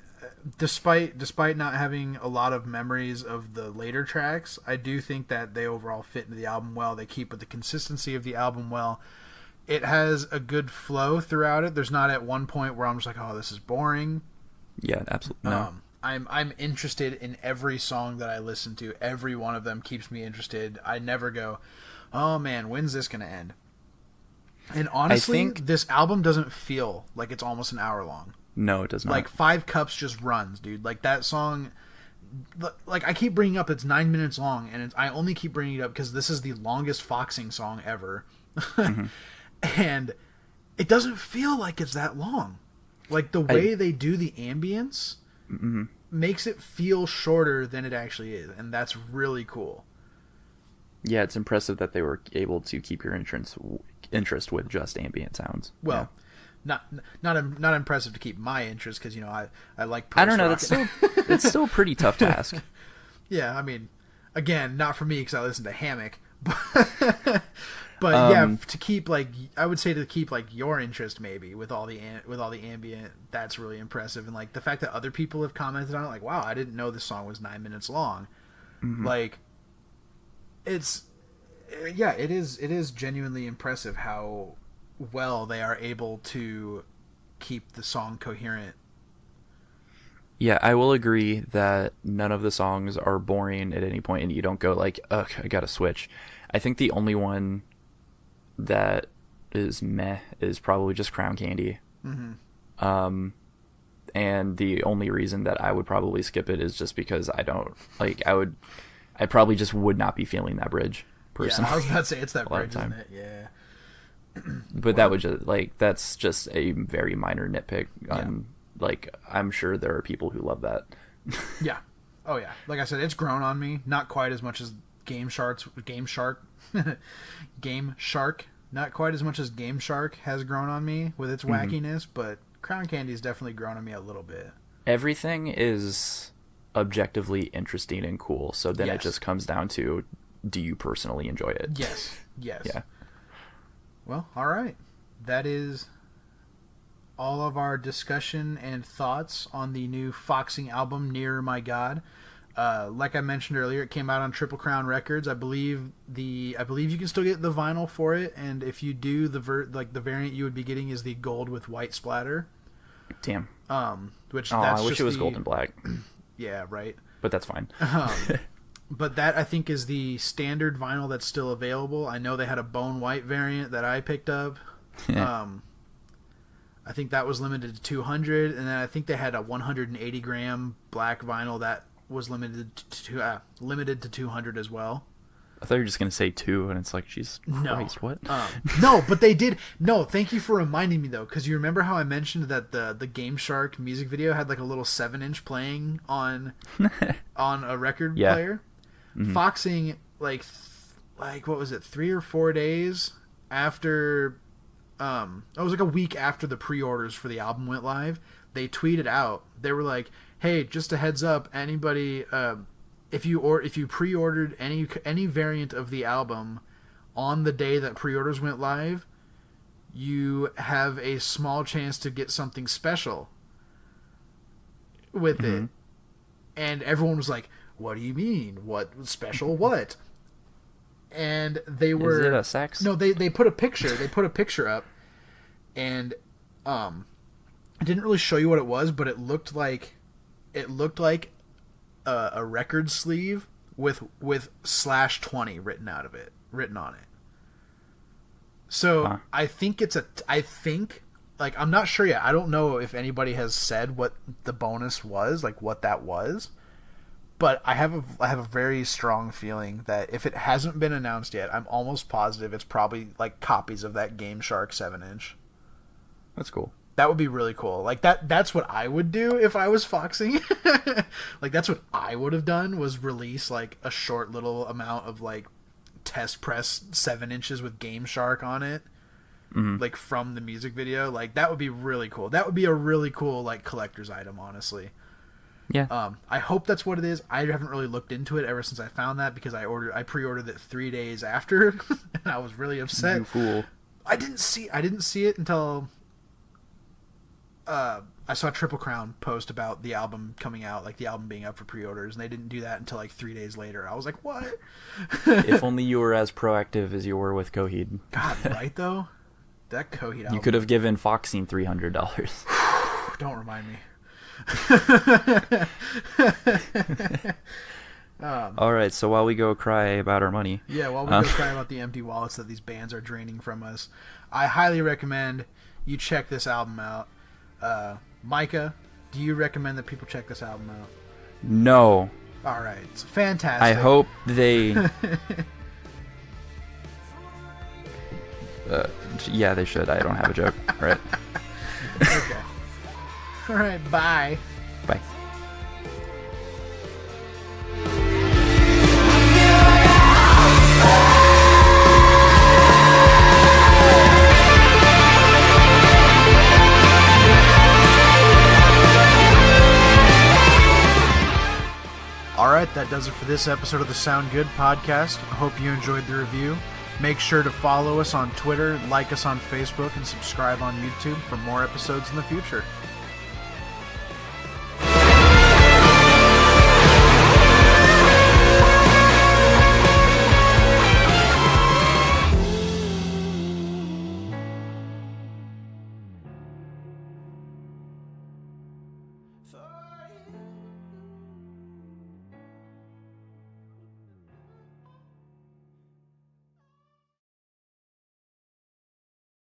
despite not having a lot of memories of the later tracks, I do think that they overall fit into the album well. They keep with the consistency of the album well. It has a good flow throughout it. There's not at one point where I'm just like, oh, this is boring. Yeah, absolutely. No. I'm interested in every song that I listen to. Every one of them keeps me interested. I never go, oh man, when's this gonna end? And honestly, this album doesn't feel like it's almost an hour long. No, it does not. Like 5 Cups just runs, dude. Like that song, like I keep bringing up, it's 9 minutes long, and I only keep bringing it up because this is the longest Foxing song ever. Mm-hmm. And it doesn't feel like it's that long. Like the way they do the ambience makes it feel shorter than it actually is, and that's really cool. Yeah, it's impressive that they were able to keep your interest with just ambient sounds. Well, yeah. not impressive to keep my interest because I like post-rock. I don't know. That's still a pretty tough task. Yeah, I mean, again, not for me because I listen to Hammock, but yeah, to keep I would say to keep your interest maybe with all the ambient, that's really impressive. And like the fact that other people have commented on it, like, wow, I didn't know this song was 9 minutes long. Mm-hmm. Like, it is genuinely impressive how well they are able to keep the song coherent. Yeah, I will agree that none of the songs are boring at any point, and you don't go like, ugh, I gotta switch. I think the only one that is meh is probably just Crown Candy. Mm-hmm. And the only reason that I would probably skip it is just because I don't like. I probably just would not be feeling that bridge personally. Yeah, I was about to say it's that bridge, isn't it? Yeah. But that would just that's just a very minor nitpick. I'm sure there are people who love that. Yeah. Oh yeah. Like I said, it's grown on me. Not quite as much as Game Shark. Not quite as much as Game Shark has grown on me with its wackiness, but Crown Candy's definitely grown on me a little bit. Everything is objectively interesting and cool, so then it just comes down to, do you personally enjoy it? Yes. Yeah. Well, all right. That is all of our discussion and thoughts on the new Foxing album, Nearer My God. Like I mentioned earlier, it came out on Triple Crown Records. I believe you can still get the vinyl for it, and if you do, the variant you would be getting is the gold with white splatter. Damn. I wish it was gold and black. Yeah, right. But that's fine. But that, I think, is the standard vinyl that's still available. I know they had a bone white variant that I picked up. I think that was limited to 200, and then I think they had a 180 gram black vinyl that was limited to 200 as well. I thought you were just going to say 2, and it's like, Jesus Christ, what? No, but they did. No, thank you for reminding me, though, because you remember how I mentioned that the Game Shark music video had like a little 7-inch playing on a record player? Mm-hmm. Foxing, like what was it, 3 or 4 days after... it was like a week after the pre-orders for the album went live, they tweeted out, they were like, hey, just a heads up, anybody, if you pre-ordered any variant of the album on the day that pre-orders went live, you have a small chance to get something special with it. And everyone was like, what do you mean? What special? What? And they were... Is it a sex? No, they put a picture. They put a picture up, and it didn't really show you what it was, but it looked like a record sleeve with /20 written on it. So I think I'm not sure yet. I don't know if anybody has said what the bonus was, like what that was. But I have a very strong feeling that if it hasn't been announced yet, I'm almost positive it's probably like copies of that Game Shark 7-inch. That's cool. That would be really cool. Like that's what I would do if I was Foxing. Like that's what I would have done, was release like a short little amount of like test press 7 inches with Game Shark on it. Mm-hmm. Like from the music video. Like that would be really cool. That would be a really cool like collector's item, honestly. Yeah. I hope that's what it is. I haven't really looked into it ever since I found that, because I pre-ordered it 3 days after, and I was really upset. You fool. I didn't see it until I saw Triple Crown post about the album coming out, like the album being up for pre-orders, and they didn't do that until like 3 days later. I was like, what? If only you were as proactive as you were with Coheed. God, right though? That Coheed album. You could have given Foxing $300. Don't remind me. All right, so while we go cry about our money. Yeah, while we go cry about the empty wallets that these bands are draining from us, I highly recommend you check this album out. Micah, do you recommend that people check this album out? No. All right, it's fantastic. I hope they... yeah, they should. I don't have a joke. All right. Okay. All right, bye. Bye. Alright, that does it for this episode of the Sound Good podcast. I hope you enjoyed the review. Make sure to follow us on Twitter, like us on Facebook, and subscribe on YouTube for more episodes in the future.